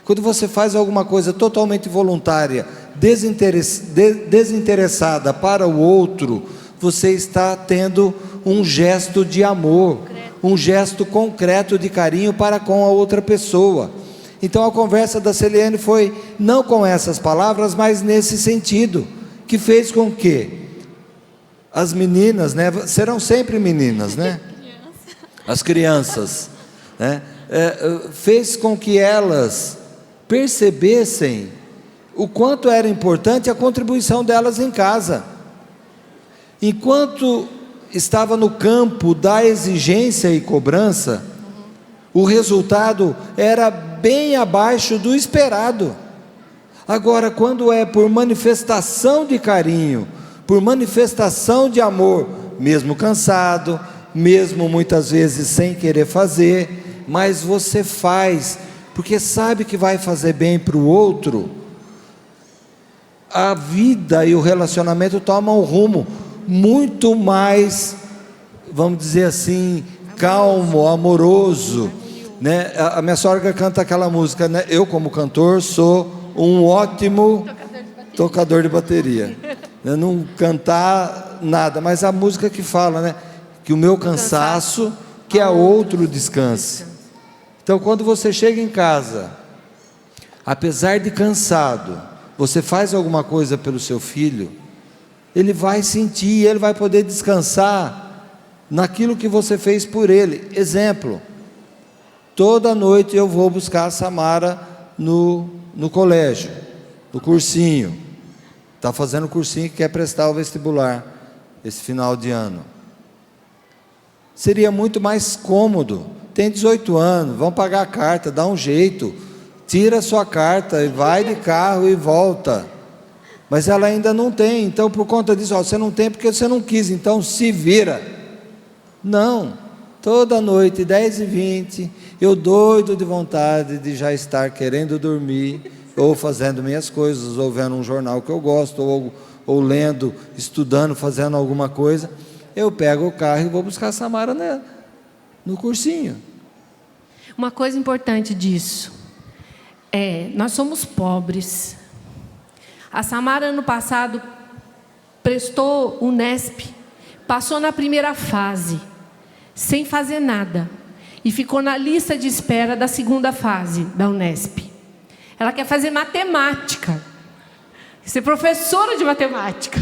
Quando você faz alguma coisa totalmente voluntária, desinteressada para o outro, você está tendo um gesto de amor, um gesto concreto de carinho para com a outra pessoa. Então a conversa da Celiane foi não com essas palavras, mas nesse sentido, que fez com que as meninas, né, serão sempre meninas, né? As crianças, né, fez com que elas percebessem o quanto era importante a contribuição delas em casa. Enquanto estava no campo da exigência e cobrança, o resultado era bem abaixo do esperado. Agora, quando é por manifestação de carinho, por manifestação de amor, mesmo cansado, mesmo muitas vezes sem querer fazer, mas você faz, porque sabe que vai fazer bem para o outro, a vida e o relacionamento tomam um rumo muito mais, vamos dizer assim, calmo, amoroso, né? A minha sogra canta aquela música, né? Eu, como cantor, sou um ótimo tocador de bateria. Eu não cantar nada, mas a música que fala, né? Que o meu cansaço, que a outro descanse. Então, quando você chega em casa, apesar de cansado, você faz alguma coisa pelo seu filho, ele vai sentir, ele vai poder descansar naquilo que você fez por ele. Exemplo, toda noite eu vou buscar a Samara no colégio, no cursinho. Está fazendo cursinho que quer prestar o vestibular esse final de ano. Seria muito mais cômodo. Tem 18 anos, vão pagar a carta, dá um jeito, tira a sua carta e vai de carro e volta. Mas ela ainda não tem, então por conta disso, você não tem porque você não quis, então se vira. Não, toda noite, 10h20, eu doido de vontade de já estar querendo dormir, ou fazendo minhas coisas, ou vendo um jornal que eu gosto, ou lendo, estudando, fazendo alguma coisa, eu pego o carro e vou buscar a Samara no cursinho. Uma coisa importante disso nós somos pobres. A Samara, ano passado, prestou o Unesp, passou na primeira fase, sem fazer nada, e ficou na lista de espera da segunda fase da Unesp. Ela quer fazer matemática, ser professora de matemática.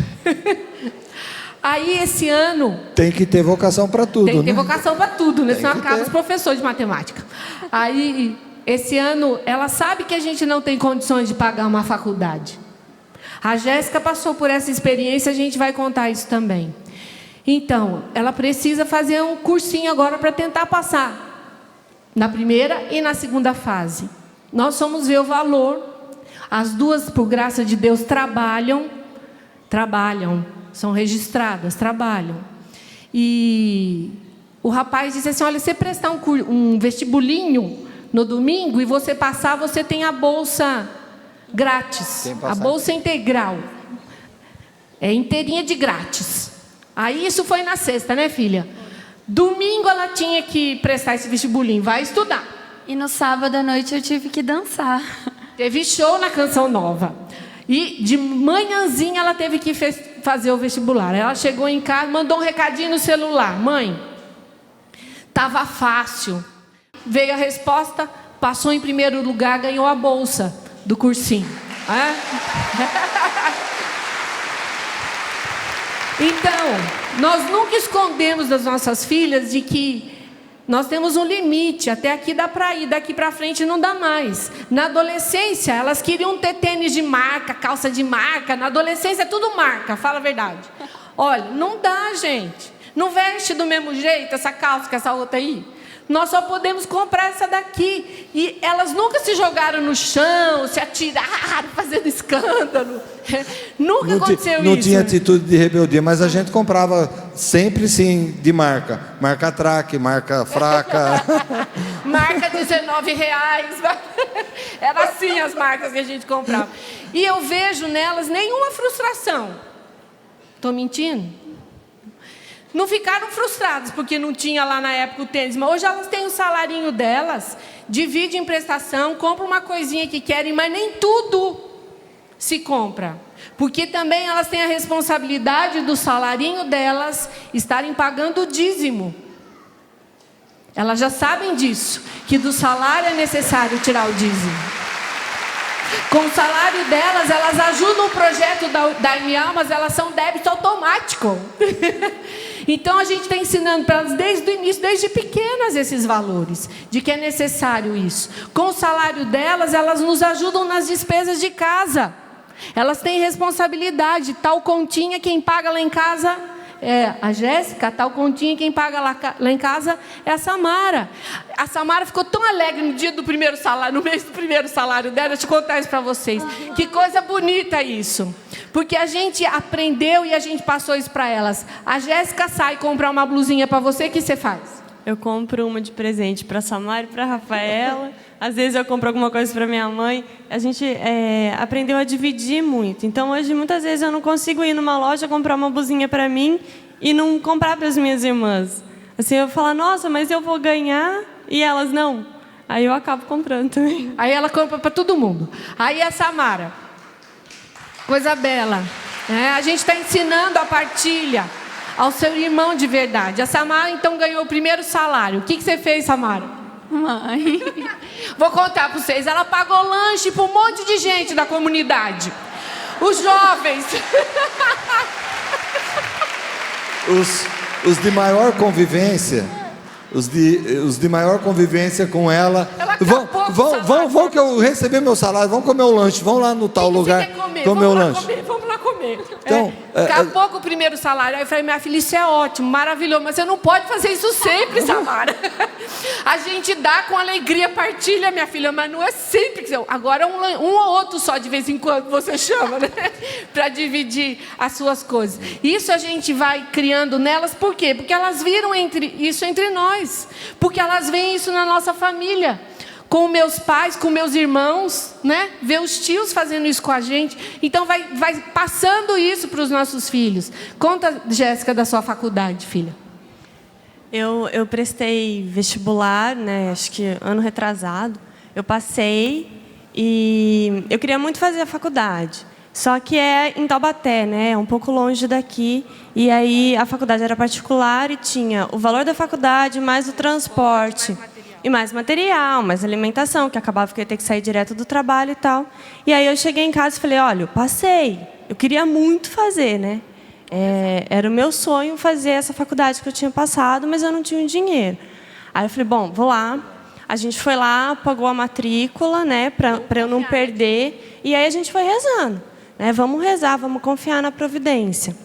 Aí, esse ano... Tem que ter vocação para tudo, né? Tem que ter vocação para tudo, né? Senão acaba os professores de matemática. Aí, esse ano, ela sabe que a gente não tem condições de pagar uma faculdade. A Jéssica passou por essa experiência, a gente vai contar isso também. Então, ela precisa fazer um cursinho agora para tentar passar na primeira e na segunda fase. Nós vamos ver o valor. As duas, por graça de Deus, trabalham, são registradas, trabalham. E o rapaz disse assim, olha, você prestar um vestibulinho no domingo e você passar, você tem a bolsa grátis, a bolsa integral. É inteirinha de grátis. Aí isso foi na sexta, né, filha? Domingo ela tinha que prestar esse vestibulinho, vai estudar. E no sábado à noite eu tive que dançar. Teve show na Canção Nova. E de manhãzinha ela teve que fazer o vestibular. Ela chegou em casa, mandou um recadinho no celular. Mãe, estava fácil. Veio a resposta, passou em primeiro lugar, ganhou a bolsa do cursinho. Então, nós nunca escondemos das nossas filhas de que nós temos um limite, até aqui dá para ir, daqui para frente não dá mais. Na adolescência, elas queriam ter tênis de marca, calça de marca. Na adolescência, é tudo marca, fala a verdade. Olha, não dá, gente. Não veste do mesmo jeito essa calça que essa outra aí. Nós só podemos comprar essa daqui. E elas nunca se jogaram no chão, se atiraram, fazendo escândalo. Nunca aconteceu isso. Não tinha atitude de rebeldia, mas a gente comprava sempre, sim, de marca. Marca Traque, marca Fraca. Marca R$19. Era assim as marcas que a gente comprava. E eu vejo nelas nenhuma frustração. Estou mentindo? Não ficaram frustradas porque não tinha lá na época o tênis, mas hoje elas têm o salarinho delas, dividem em prestação, compram uma coisinha que querem, mas nem tudo se compra. Porque também elas têm a responsabilidade do salarinho delas estarem pagando o dízimo. Elas já sabem disso, que do salário é necessário tirar o dízimo. Com o salário delas, elas ajudam o projeto da MA, mas elas são débito automático. Então a gente está ensinando para elas desde o início, desde pequenas, esses valores, de que é necessário isso. Com o salário delas, elas nos ajudam nas despesas de casa. Elas têm responsabilidade, tal continha, quem paga lá em casa é a Jéssica, tal continha, quem paga lá em casa é a Samara. A Samara ficou tão alegre no dia do primeiro salário, no mês do primeiro salário dela, deixa eu contar isso para vocês. Que coisa bonita isso. Porque a gente aprendeu e a gente passou isso para elas. A Jéssica sai comprar uma blusinha para você, o que você faz? Eu compro uma de presente para a Samara e para a Rafaela. Às vezes eu compro alguma coisa para minha mãe. A gente aprendeu a dividir muito. Então, hoje, muitas vezes, eu não consigo ir numa loja comprar uma blusinha para mim e não comprar para as minhas irmãs. Assim, eu falo, nossa, mas eu vou ganhar e elas não. Aí eu acabo comprando também. Aí ela compra para todo mundo. Aí a Samara, coisa bela. A gente está ensinando a partilha ao seu irmão de verdade. A Samara, então, ganhou o primeiro salário. O que você fez, Samara? Mãe. Vou contar para vocês. Ela pagou lanche para um monte de gente da comunidade. Os jovens. Os de maior convivência, os de maior convivência com ela. Vão que eu recebi meu salário, vamos comer o lanche, vão lá no tal lugar comer o lanche. Vamos lá comer. Então, acabou com o primeiro salário. Aí eu falei, minha filha, isso é ótimo, maravilhoso, mas você não pode fazer isso sempre, Samara. A gente dá com alegria, partilha, minha filha, mas não é sempre. Agora um ou outro só de vez em quando você chama, né? Para dividir as suas coisas. Isso a gente vai criando nelas, por quê? Porque elas viram isso entre nós. Porque elas veem isso na nossa família. Com meus pais, com meus irmãos, né? Ver os tios fazendo isso com a gente. Então, vai passando isso para os nossos filhos. Conta, Jéssica, da sua faculdade, filha. Eu prestei vestibular, né? Acho que ano retrasado. Eu passei e eu queria muito fazer a faculdade. Só que é em Taubaté, né? É um pouco longe daqui. E aí a faculdade era particular e tinha o valor da faculdade mais o transporte. E mais material, mais alimentação, que acabava que eu ia ter que sair direto do trabalho e tal. E aí eu cheguei em casa e falei, olha, eu passei. Eu queria muito fazer, né? Era o meu sonho fazer essa faculdade que eu tinha passado, mas eu não tinha dinheiro. Aí eu falei, bom, vou lá. A gente foi lá, pagou a matrícula, né? Para eu não perder. E aí a gente foi rezando. Né? Vamos rezar, vamos confiar na providência.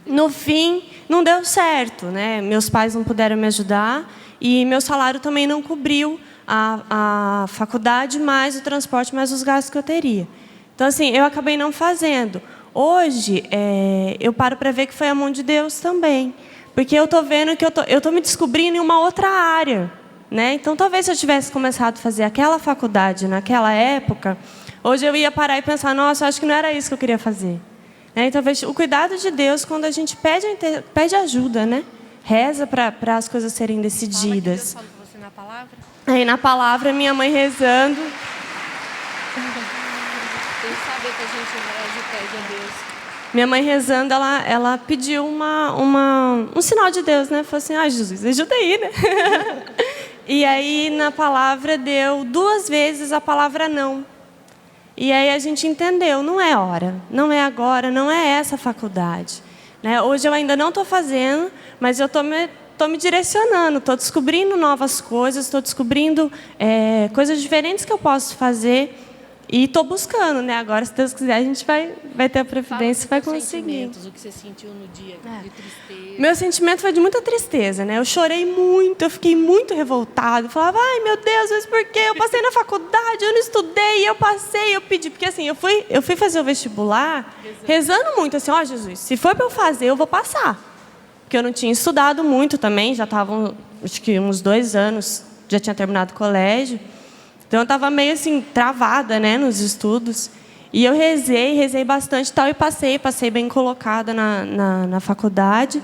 No fim, não deu certo, né? Meus pais não puderam me ajudar. E meu salário também não cobriu a faculdade, mais o transporte, mais os gastos que eu teria. Então, assim, eu acabei não fazendo. Hoje, eu paro para ver que foi a mão de Deus também. Porque eu estou vendo que eu estou me descobrindo em uma outra área. Né? Então, talvez se eu tivesse começado a fazer aquela faculdade naquela época, hoje eu ia parar e pensar, nossa, acho que não era isso que eu queria fazer. Né? Então, talvez o cuidado de Deus, quando a gente pede ajuda, né? Reza para as coisas serem decididas. Fala que Deus falou com você na palavra? Aí na palavra, minha mãe rezando. Tem que saber que a gente reza e pede a Deus. Minha mãe rezando, ela pediu um sinal de Deus, né? Falou assim, Jesus, ajuda aí, né? E aí na palavra deu 2 vezes a palavra não. E aí a gente entendeu, não é hora, não é agora, não é essa faculdade. Né? Hoje eu ainda não estou fazendo, mas eu estou me direcionando, estou descobrindo novas coisas, estou descobrindo coisas diferentes que eu posso fazer e estou buscando. Né? Agora, se Deus quiser, a gente vai ter a providência e vai conseguir. O que você sentiu no dia de tristeza? Meu sentimento foi de muita tristeza. Né? Eu chorei muito, eu fiquei muito revoltada. Eu falava, ai meu Deus, mas por quê? Eu passei na faculdade, eu não estudei, eu passei, eu pedi. Porque assim, eu fui fazer o vestibular rezando muito, assim, ó Jesus, se for para eu fazer, eu vou passar. Porque eu não tinha estudado muito também, já estavam, acho que uns 2 anos, já tinha terminado o colégio. Então eu estava meio assim, travada, né, nos estudos. E eu rezei bastante e tal, e passei bem colocada na faculdade.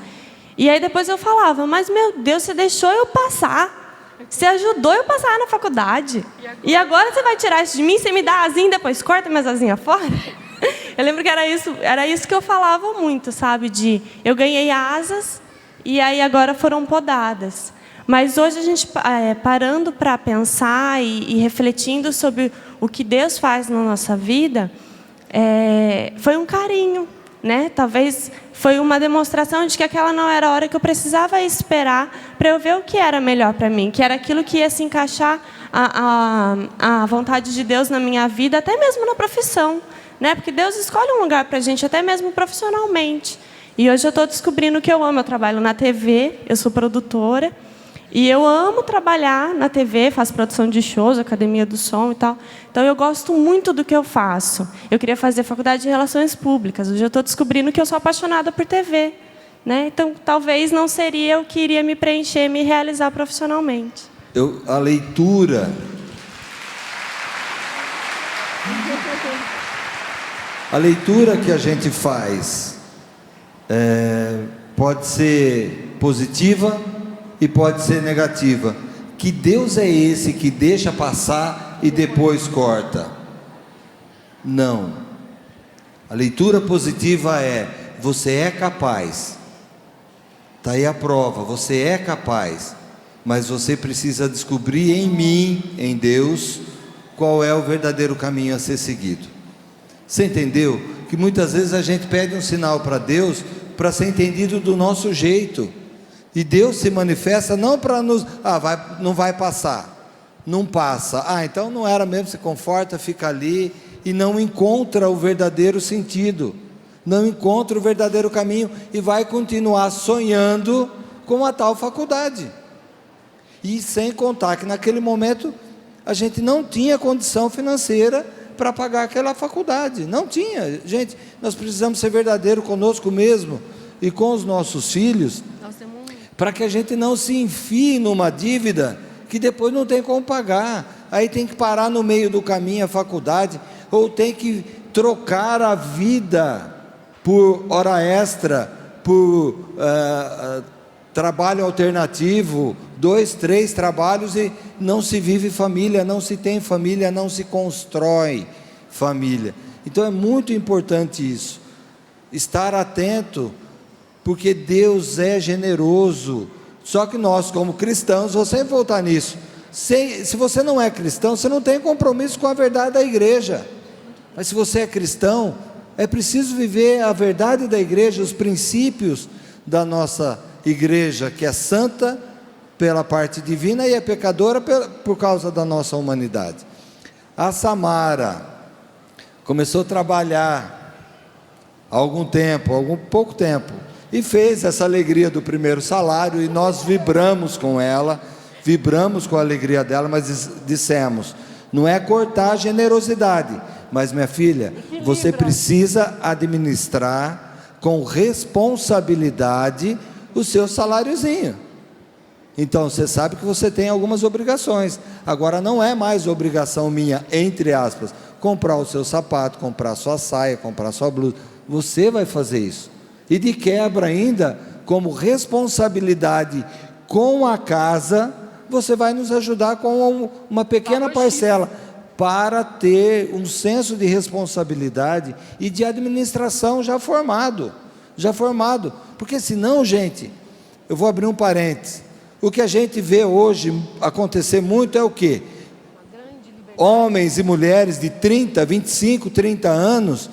E aí depois eu falava, mas meu Deus, você deixou eu passar. Você ajudou eu passar na faculdade. E agora você vai tirar isso de mim? Você me dá asinha e depois corta minhas asinhas fora? Eu lembro que era isso que eu falava muito, sabe? Eu ganhei asas e aí agora foram podadas. Mas hoje a gente, parando para pensar e refletindo sobre o que Deus faz na nossa vida, foi um carinho, né? Talvez foi uma demonstração de que aquela não era a hora que eu precisava esperar para eu ver o que era melhor para mim, que era aquilo que ia se encaixar a vontade de Deus na minha vida, até mesmo na profissão, né? Porque Deus escolhe um lugar para a gente, até mesmo profissionalmente. E hoje eu estou descobrindo que eu amo. Eu trabalho na TV, eu sou produtora. E eu amo trabalhar na TV, faço produção de shows, academia do som e tal. Então, eu gosto muito do que eu faço. Eu queria fazer faculdade de Relações Públicas. Hoje eu estou descobrindo que eu sou apaixonada por TV. Né? Então, talvez não seria o que iria me preencher, me realizar profissionalmente. A leitura... A leitura que a gente faz pode ser positiva e pode ser negativa. Que Deus é esse que deixa passar e depois corta? Não. A leitura positiva você é capaz. Está aí a prova, você é capaz. Mas você precisa descobrir em mim, em Deus, qual é o verdadeiro caminho a ser seguido. Você entendeu? Que muitas vezes a gente pede um sinal para Deus para ser entendido do nosso jeito. E Deus se manifesta não para nos... não vai passar. Não passa. Então não era mesmo, se conforta, fica ali e não encontra o verdadeiro sentido. Não encontra o verdadeiro caminho e vai continuar sonhando com a tal faculdade. E sem contar que naquele momento a gente não tinha condição financeira para pagar aquela faculdade. Não tinha. Gente, nós precisamos ser verdadeiros conosco mesmo e com os nossos filhos, para que a gente não se enfie numa dívida que depois não tem como pagar. Aí tem que parar no meio do caminho a faculdade, ou tem que trocar a vida por hora extra, por trabalho alternativo, 2, 3 trabalhos, e não se vive família, não se tem família, não se constrói família. Então é muito importante isso, estar atento, porque Deus é generoso. Só que nós, como cristãos, vou sempre voltar nisso, se você não é cristão, você não tem compromisso com a verdade da igreja. Mas se você é cristão, é preciso viver a verdade da igreja, os princípios da nossa igreja, que é santa pela parte divina e é pecadora por causa da nossa humanidade. A Samara começou a trabalhar há pouco tempo, e fez essa alegria do primeiro salário, e nós vibramos com ela, vibramos com a alegria dela, mas dissemos, não é cortar a generosidade, mas minha filha, você precisa administrar com responsabilidade o seu saláriozinho. Então você sabe que você tem algumas obrigações. Agora não é mais obrigação minha, entre aspas, comprar o seu sapato, comprar a sua saia, comprar a sua blusa. Você vai fazer isso. E de quebra ainda, como responsabilidade com a casa, você vai nos ajudar com uma pequena parcela, para ter um senso de responsabilidade e de administração já formado. Porque senão, gente, eu vou abrir um parênteses, o que a gente vê hoje acontecer muito é o quê? Homens e mulheres de 30, 25, 30 anos,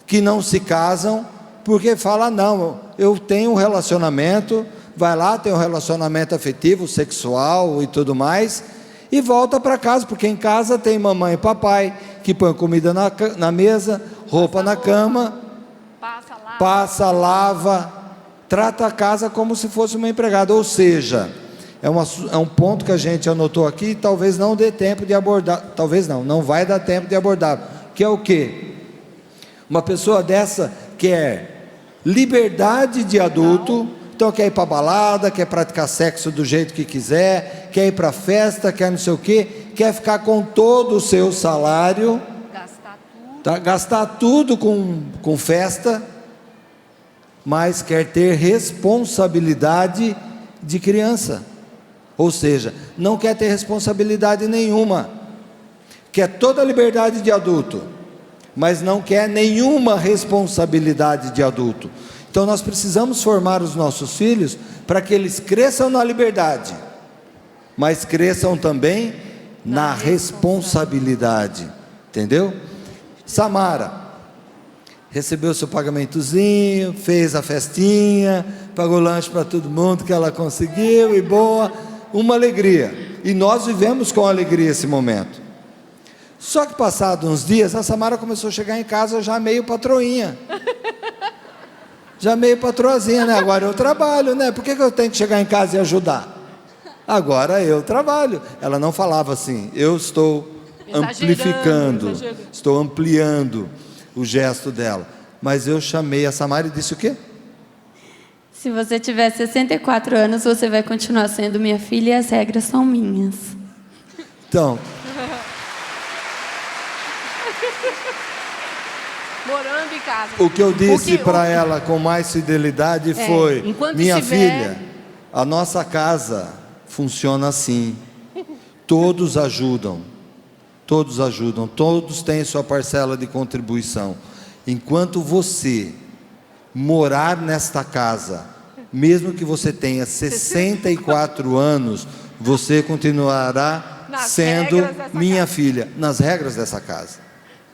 que não se casam, porque falam, não, eu tenho um relacionamento, vai lá, tem um relacionamento afetivo, sexual e tudo mais, e volta para casa, porque em casa tem mamãe e papai, que põe comida na mesa, roupa na cama, passa, lava, trata a casa como se fosse uma empregada. Ou seja, é um ponto que a gente anotou aqui, talvez não dê tempo de abordar, não vai dar tempo de abordar, que é o quê? Uma pessoa dessa quer liberdade de adulto, então quer ir para balada, quer praticar sexo do jeito que quiser, quer ir para festa, quer não sei o quê, quer ficar com todo o seu salário, gastar tudo com festa, mas quer ter responsabilidade de criança. Ou seja, não quer ter responsabilidade nenhuma. Quer toda a liberdade de adulto, mas não quer nenhuma responsabilidade de adulto. Então nós precisamos formar os nossos filhos para que eles cresçam na liberdade, mas cresçam também na responsabilidade. Entendeu? Samara recebeu seu pagamentozinho, fez a festinha, pagou lanche para todo mundo que ela conseguiu, e boa, uma alegria. E nós vivemos com alegria esse momento. Só que passados uns dias, a Samara começou a chegar em casa já meio patroinha. Já meio patroazinha, né? Agora eu trabalho, né? Por que eu tenho que chegar em casa e ajudar? Agora eu trabalho. Ela não falava assim, eu estou amplificando, estou ampliando o gesto dela. Mas eu chamei a Samara e disse o quê? Se você tiver 64 anos, você vai continuar sendo minha filha e as regras são minhas. Então, Morando em casa. o que eu disse para ela com mais fidelidade foi: minha filha, a nossa casa funciona assim. Todos ajudam, todos têm sua parcela de contribuição. Enquanto você morar nesta casa, mesmo que você tenha 64 anos, você continuará sendo minha filha, nas regras dessa casa.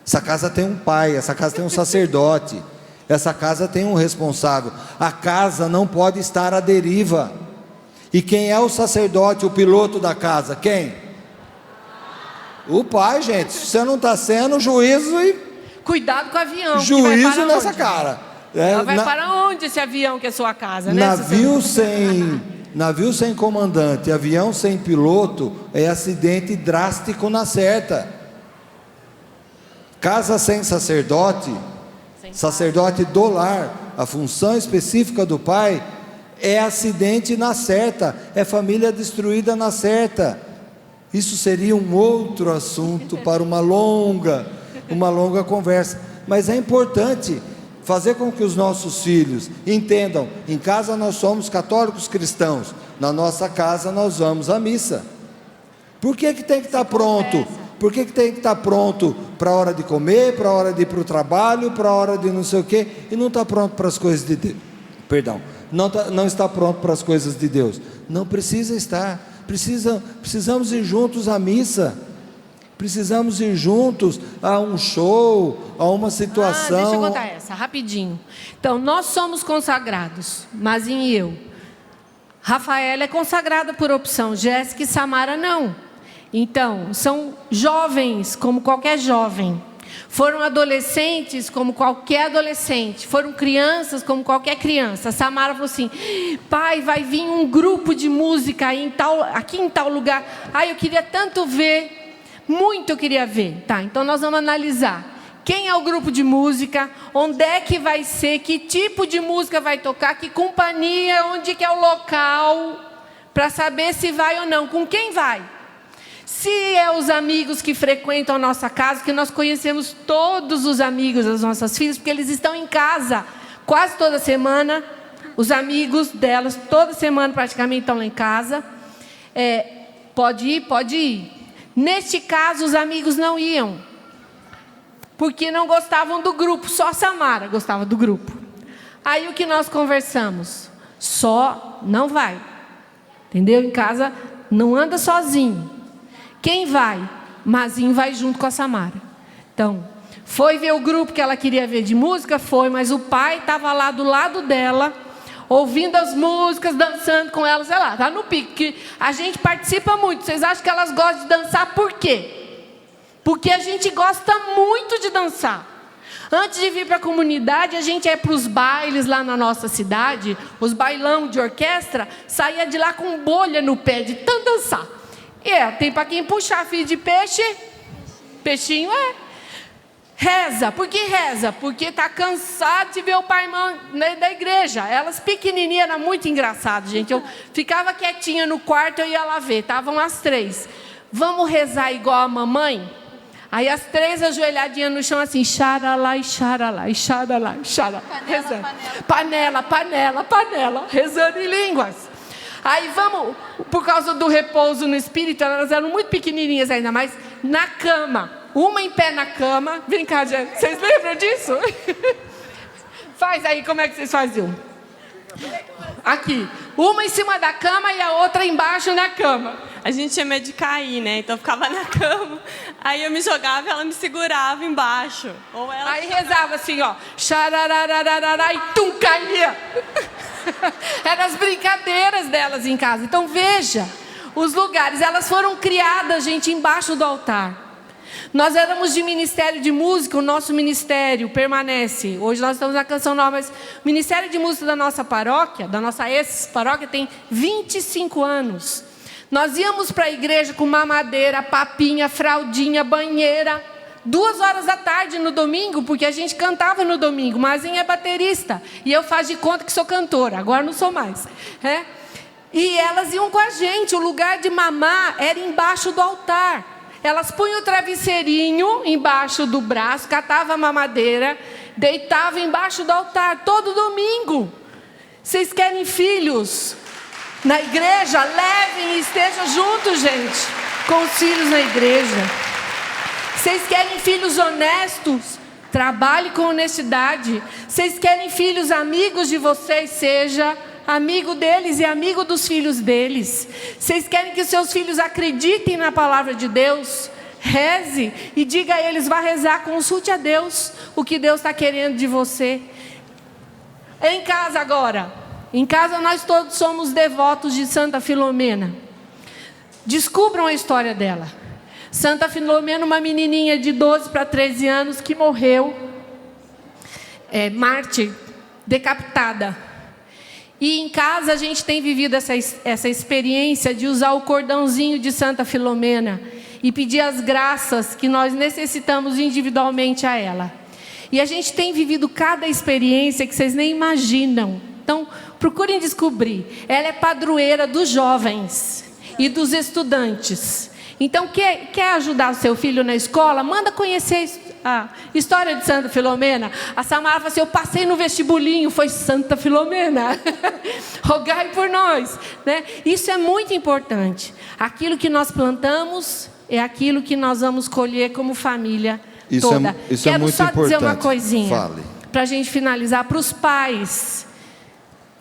Essa casa tem um pai, essa casa tem um sacerdote, essa casa tem um responsável. A casa não pode estar à deriva. E quem é o sacerdote, o piloto da casa? Quem? O pai, gente. Se você não está sendo, juízo e... Cuidado com o avião. Juízo nessa cara. Ela vai para onde esse avião que é sua casa, né? Navio sem comandante, avião sem piloto, é acidente drástico na certa. Casa sem sacerdote, sacerdote do lar, a função específica do pai, é acidente na certa, é família destruída na certa. Isso seria um outro assunto para uma longa conversa. Mas é importante fazer com que os nossos filhos entendam: em casa nós somos católicos cristãos, na nossa casa nós vamos à missa. Por que tem que estar pronto? Por que tem que estar pronto para a hora de comer, para a hora de ir para o trabalho, para a hora de não sei o quê, e não está pronto para as coisas de Deus? Perdão, não está pronto para as coisas de Deus. Não precisa estar. Precisamos ir juntos à missa. Precisamos ir juntos a um show, a uma situação. Deixa eu contar essa, rapidinho. Então, nós somos consagrados, Mazinho e eu. Rafaela é consagrada por opção, Jéssica e Samara não. Então, são jovens como qualquer jovem. Foram adolescentes como qualquer adolescente. Foram crianças como qualquer criança. A Samara falou assim: pai, vai vir um grupo de música aí aqui em tal lugar. Ai, eu queria tanto ver. Muito eu queria ver. Tá, então nós vamos analisar. Quem é o grupo de música? Onde é que vai ser? Que tipo de música vai tocar? Que companhia? Onde que é o local? Para saber se vai ou não. Com quem vai? Se é os amigos que frequentam a nossa casa, que nós conhecemos todos os amigos das nossas filhas, porque eles estão em casa quase toda semana, os amigos delas toda semana praticamente estão lá em casa. Pode ir. Neste caso, os amigos não iam, porque não gostavam do grupo, só a Samara gostava do grupo. Aí o que nós conversamos? Só não vai, entendeu? Em casa não anda sozinho. Quem vai? Mazinho vai junto com a Samara. Então, foi ver o grupo que ela queria ver de música? Foi, mas o pai estava lá do lado dela, ouvindo as músicas, dançando com elas, sei lá, tá no pique. A gente participa muito. Vocês acham que elas gostam de dançar por quê? Porque a gente gosta muito de dançar. Antes de vir para a comunidade, a gente ia para os bailes lá na nossa cidade, os bailão de orquestra, saía de lá com bolha no pé de tanto dançar. Tem para quem puxar filho de peixe, peixinho reza. Por que reza? Porque está cansado de ver o pai e mãe da igreja. Elas pequenininhas, era muito engraçado, gente. Eu ficava quietinha no quarto, eu ia lá ver, estavam as 3. Vamos rezar igual a mamãe? Aí as 3 ajoelhadinhas no chão assim, xaralá e xaralá e xaralá e xaralá, rezando. Panela, panela, panela, rezando em línguas. Aí vamos, por causa do repouso no espírito, elas eram muito pequenininhas ainda, mas na cama, uma em pé na cama. Vem cá, gente, vocês lembram disso? Faz aí, como é que vocês faziam? Aqui, uma em cima da cama e a outra embaixo na cama. A gente tinha medo de cair, né? Então eu ficava na cama. Aí eu me jogava e ela me segurava embaixo. Ou ela Aí rezava assim, ó. Xararararará, e tum, caía. Eram as brincadeiras delas em casa. Então veja, os lugares, elas foram criadas, gente, embaixo do altar. Nós éramos de ministério de música, o nosso ministério permanece. Hoje nós estamos na Canção Nova, mas o ministério de música da nossa paróquia, da nossa ex-paróquia, tem 25 anos. Nós íamos para a igreja com mamadeira, papinha, fraldinha, banheira, 2 horas da tarde no domingo, porque a gente cantava no domingo. Mazinha é baterista e eu faço de conta que sou cantora, agora não sou mais. E elas iam com a gente, o lugar de mamar era embaixo do altar. Elas punham o travesseirinho embaixo do braço, catavam a mamadeira, deitavam embaixo do altar todo domingo. Vocês querem filhos na igreja? Levem e estejam juntos, gente, com os filhos na igreja. Vocês querem filhos honestos? Trabalhe com honestidade. Vocês querem filhos amigos de vocês? Seja amigo deles e amigo dos filhos deles. Vocês querem que seus filhos acreditem na palavra de Deus? Reze e diga a eles, vá rezar, consulte a Deus o que Deus está querendo de você. Em casa agora, em casa nós todos somos devotos de Santa Filomena. Descubram a história dela. Santa Filomena, uma menininha de 12 para 13 anos que morreu, mártir, decapitada. E em casa a gente tem vivido essa experiência de usar o cordãozinho de Santa Filomena e pedir as graças que nós necessitamos individualmente a ela. E a gente tem vivido cada experiência que vocês nem imaginam. Então, procurem descobrir. Ela é padroeira dos jovens e dos estudantes. Então, quer ajudar o seu filho na escola? Manda conhecer a história de Santa Filomena. A Samara falou assim, eu passei no vestibulinho, foi Santa Filomena. Rogai por nós, né? Isso é muito importante. Aquilo que nós plantamos é aquilo que nós vamos colher como família toda. Isso é muito importante. Quero só dizer uma coisinha, Fale. para a gente finalizar. Para os pais,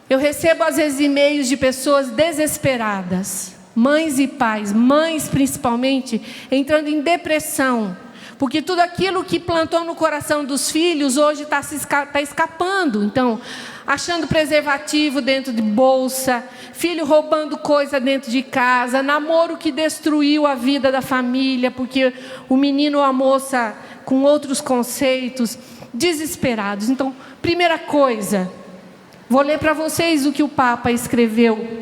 eu recebo às vezes e-mails de pessoas desesperadas, mães e pais, mães principalmente, entrando em depressão, porque tudo aquilo que plantou no coração dos filhos hoje está escapando. Então, achando preservativo dentro de bolsa, filho roubando coisa dentro de casa, namoro que destruiu a vida da família, porque o menino ou a moça com outros conceitos, desesperados. Então, primeira coisa, vou ler para vocês o que o Papa escreveu,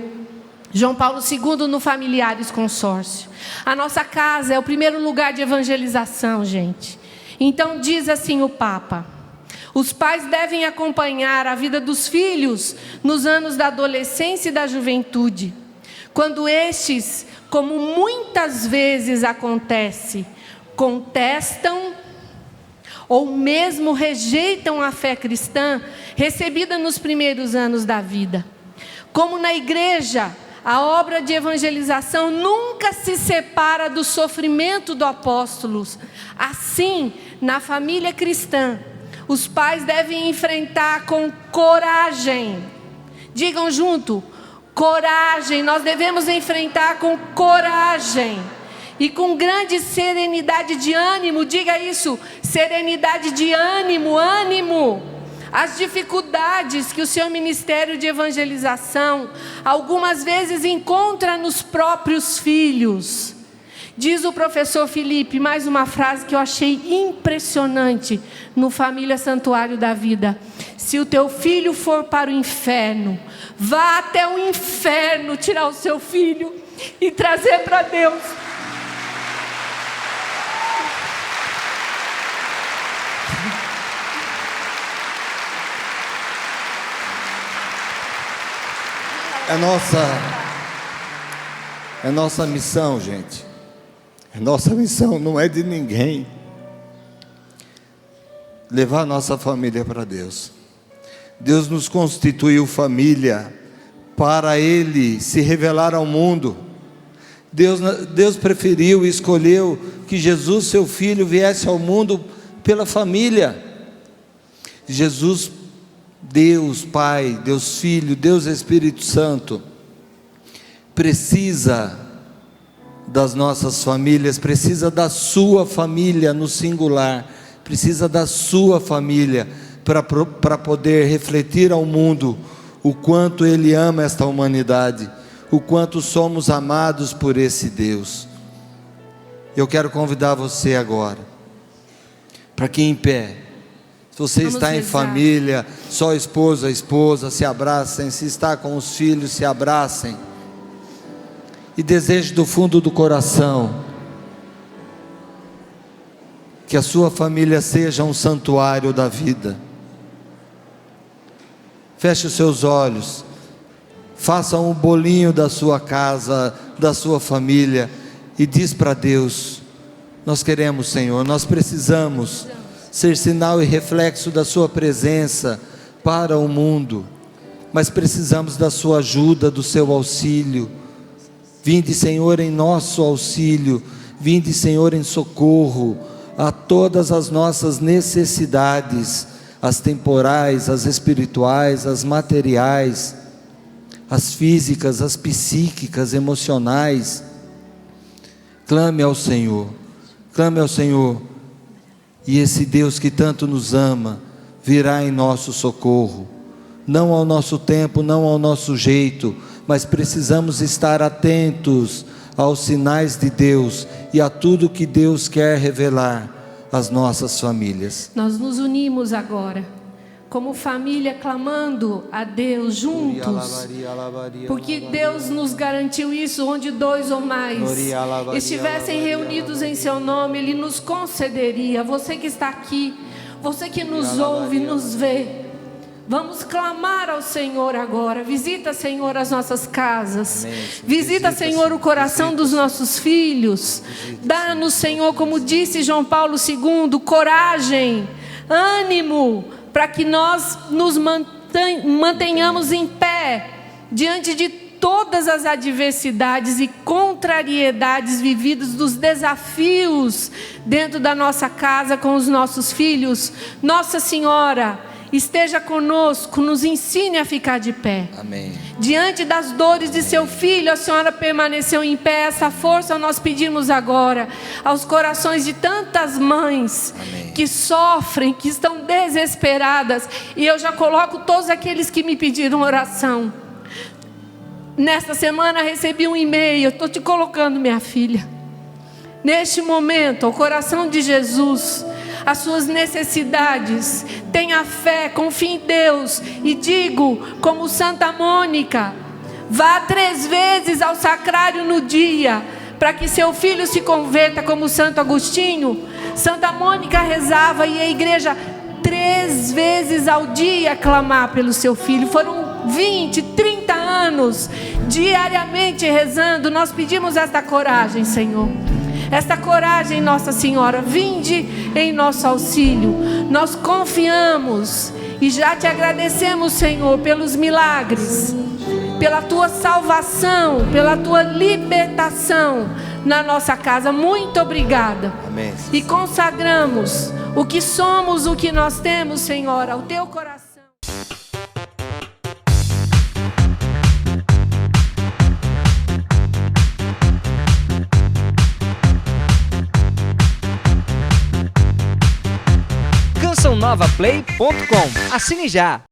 João Paulo II, no Familiares Consórcio. A nossa casa é o primeiro lugar de evangelização, gente. Então diz assim o Papa: os pais devem acompanhar a vida dos filhos nos anos da adolescência e da juventude, quando estes, como muitas vezes acontece, contestam ou mesmo rejeitam a fé cristã recebida nos primeiros anos da vida. Como na igreja, a obra de evangelização nunca se separa do sofrimento do apóstolo. Assim, na família cristã, os pais devem enfrentar com coragem. Digam junto, coragem. Nós devemos enfrentar com coragem e com grande serenidade de ânimo. Diga isso, serenidade de ânimo, ânimo. As dificuldades que o seu ministério de evangelização algumas vezes encontra nos próprios filhos. Diz o professor Felipe, mais uma frase que eu achei impressionante no Família Santuário da Vida: se o teu filho for para o inferno, vá até o inferno tirar o seu filho e trazer para Deus. É nossa missão, gente. É nossa missão, não é de ninguém. levar a nossa família para Deus. Deus nos constituiu família para Ele se revelar ao mundo. Deus preferiu e escolheu que Jesus, seu Filho, viesse ao mundo pela família. Jesus, Deus Pai, Deus Filho, Deus Espírito Santo, precisa das nossas famílias, precisa da sua família no singular, precisa da sua família para poder refletir ao mundo o quanto Ele ama esta humanidade, o quanto somos amados por esse Deus. Eu quero convidar você agora, para que em pé, se você está em família, só esposa, se abracem, se está com os filhos, se abracem, e deseje do fundo do coração, que a sua família seja um santuário da vida. Feche os seus olhos, faça um bolinho da sua casa, da sua família, e diz para Deus: nós queremos, Senhor, nós precisamos ser sinal e reflexo da sua presença para o mundo, mas precisamos da sua ajuda, do seu auxílio. Vinde, Senhor, em nosso auxílio, vinde, Senhor, em socorro a todas as nossas necessidades, as temporais, as espirituais, as materiais, as físicas, as psíquicas, emocionais. Clame ao Senhor, e esse Deus que tanto nos ama, virá em nosso socorro, não ao nosso tempo, não ao nosso jeito, mas precisamos estar atentos aos sinais de Deus e a tudo que Deus quer revelar às nossas famílias. Nós nos unimos agora, como família, clamando a Deus juntos, porque Deus nos garantiu isso, onde 2 ou mais estivessem reunidos em seu nome, Ele nos concederia. Você que está aqui, você que nos ouve, nos vê, vamos clamar ao Senhor agora. Visita, Senhor, as nossas casas. Visita, Senhor, o coração dos nossos filhos. Dá-nos, Senhor, como disse João Paulo II, coragem, ânimo, para que nós nos mantenhamos em pé diante de todas as adversidades e contrariedades vividas, dos desafios dentro da nossa casa com os nossos filhos. Nossa Senhora, esteja conosco, nos ensine a ficar de pé. Amém. Diante das dores de seu filho, a Senhora permaneceu em pé. Essa força nós pedimos agora aos corações de tantas mães, amém, que sofrem, que estão desesperadas. E eu já coloco todos aqueles que me pediram oração. Nesta semana recebi um e-mail, estou te colocando, minha filha, neste momento, ao coração de Jesus, as suas necessidades. Tenha fé, confie em Deus. E digo, como Santa Mônica, vá 3 vezes ao sacrário no dia, para que seu filho se converta, como Santo Agostinho. Santa Mônica rezava, e a igreja 3 vezes ao dia clamar pelo seu filho. Foram 20, 30 anos diariamente rezando. Nós pedimos esta coragem, Senhor, esta coragem, Nossa Senhora, vinde em nosso auxílio. Nós confiamos e já te agradecemos, Senhor, pelos milagres, pela tua salvação, pela tua libertação na nossa casa. Muito obrigada. Amém. E consagramos o que somos, o que nós temos, Senhor, ao teu coração. CançãoNovaPlay.com. Assine já!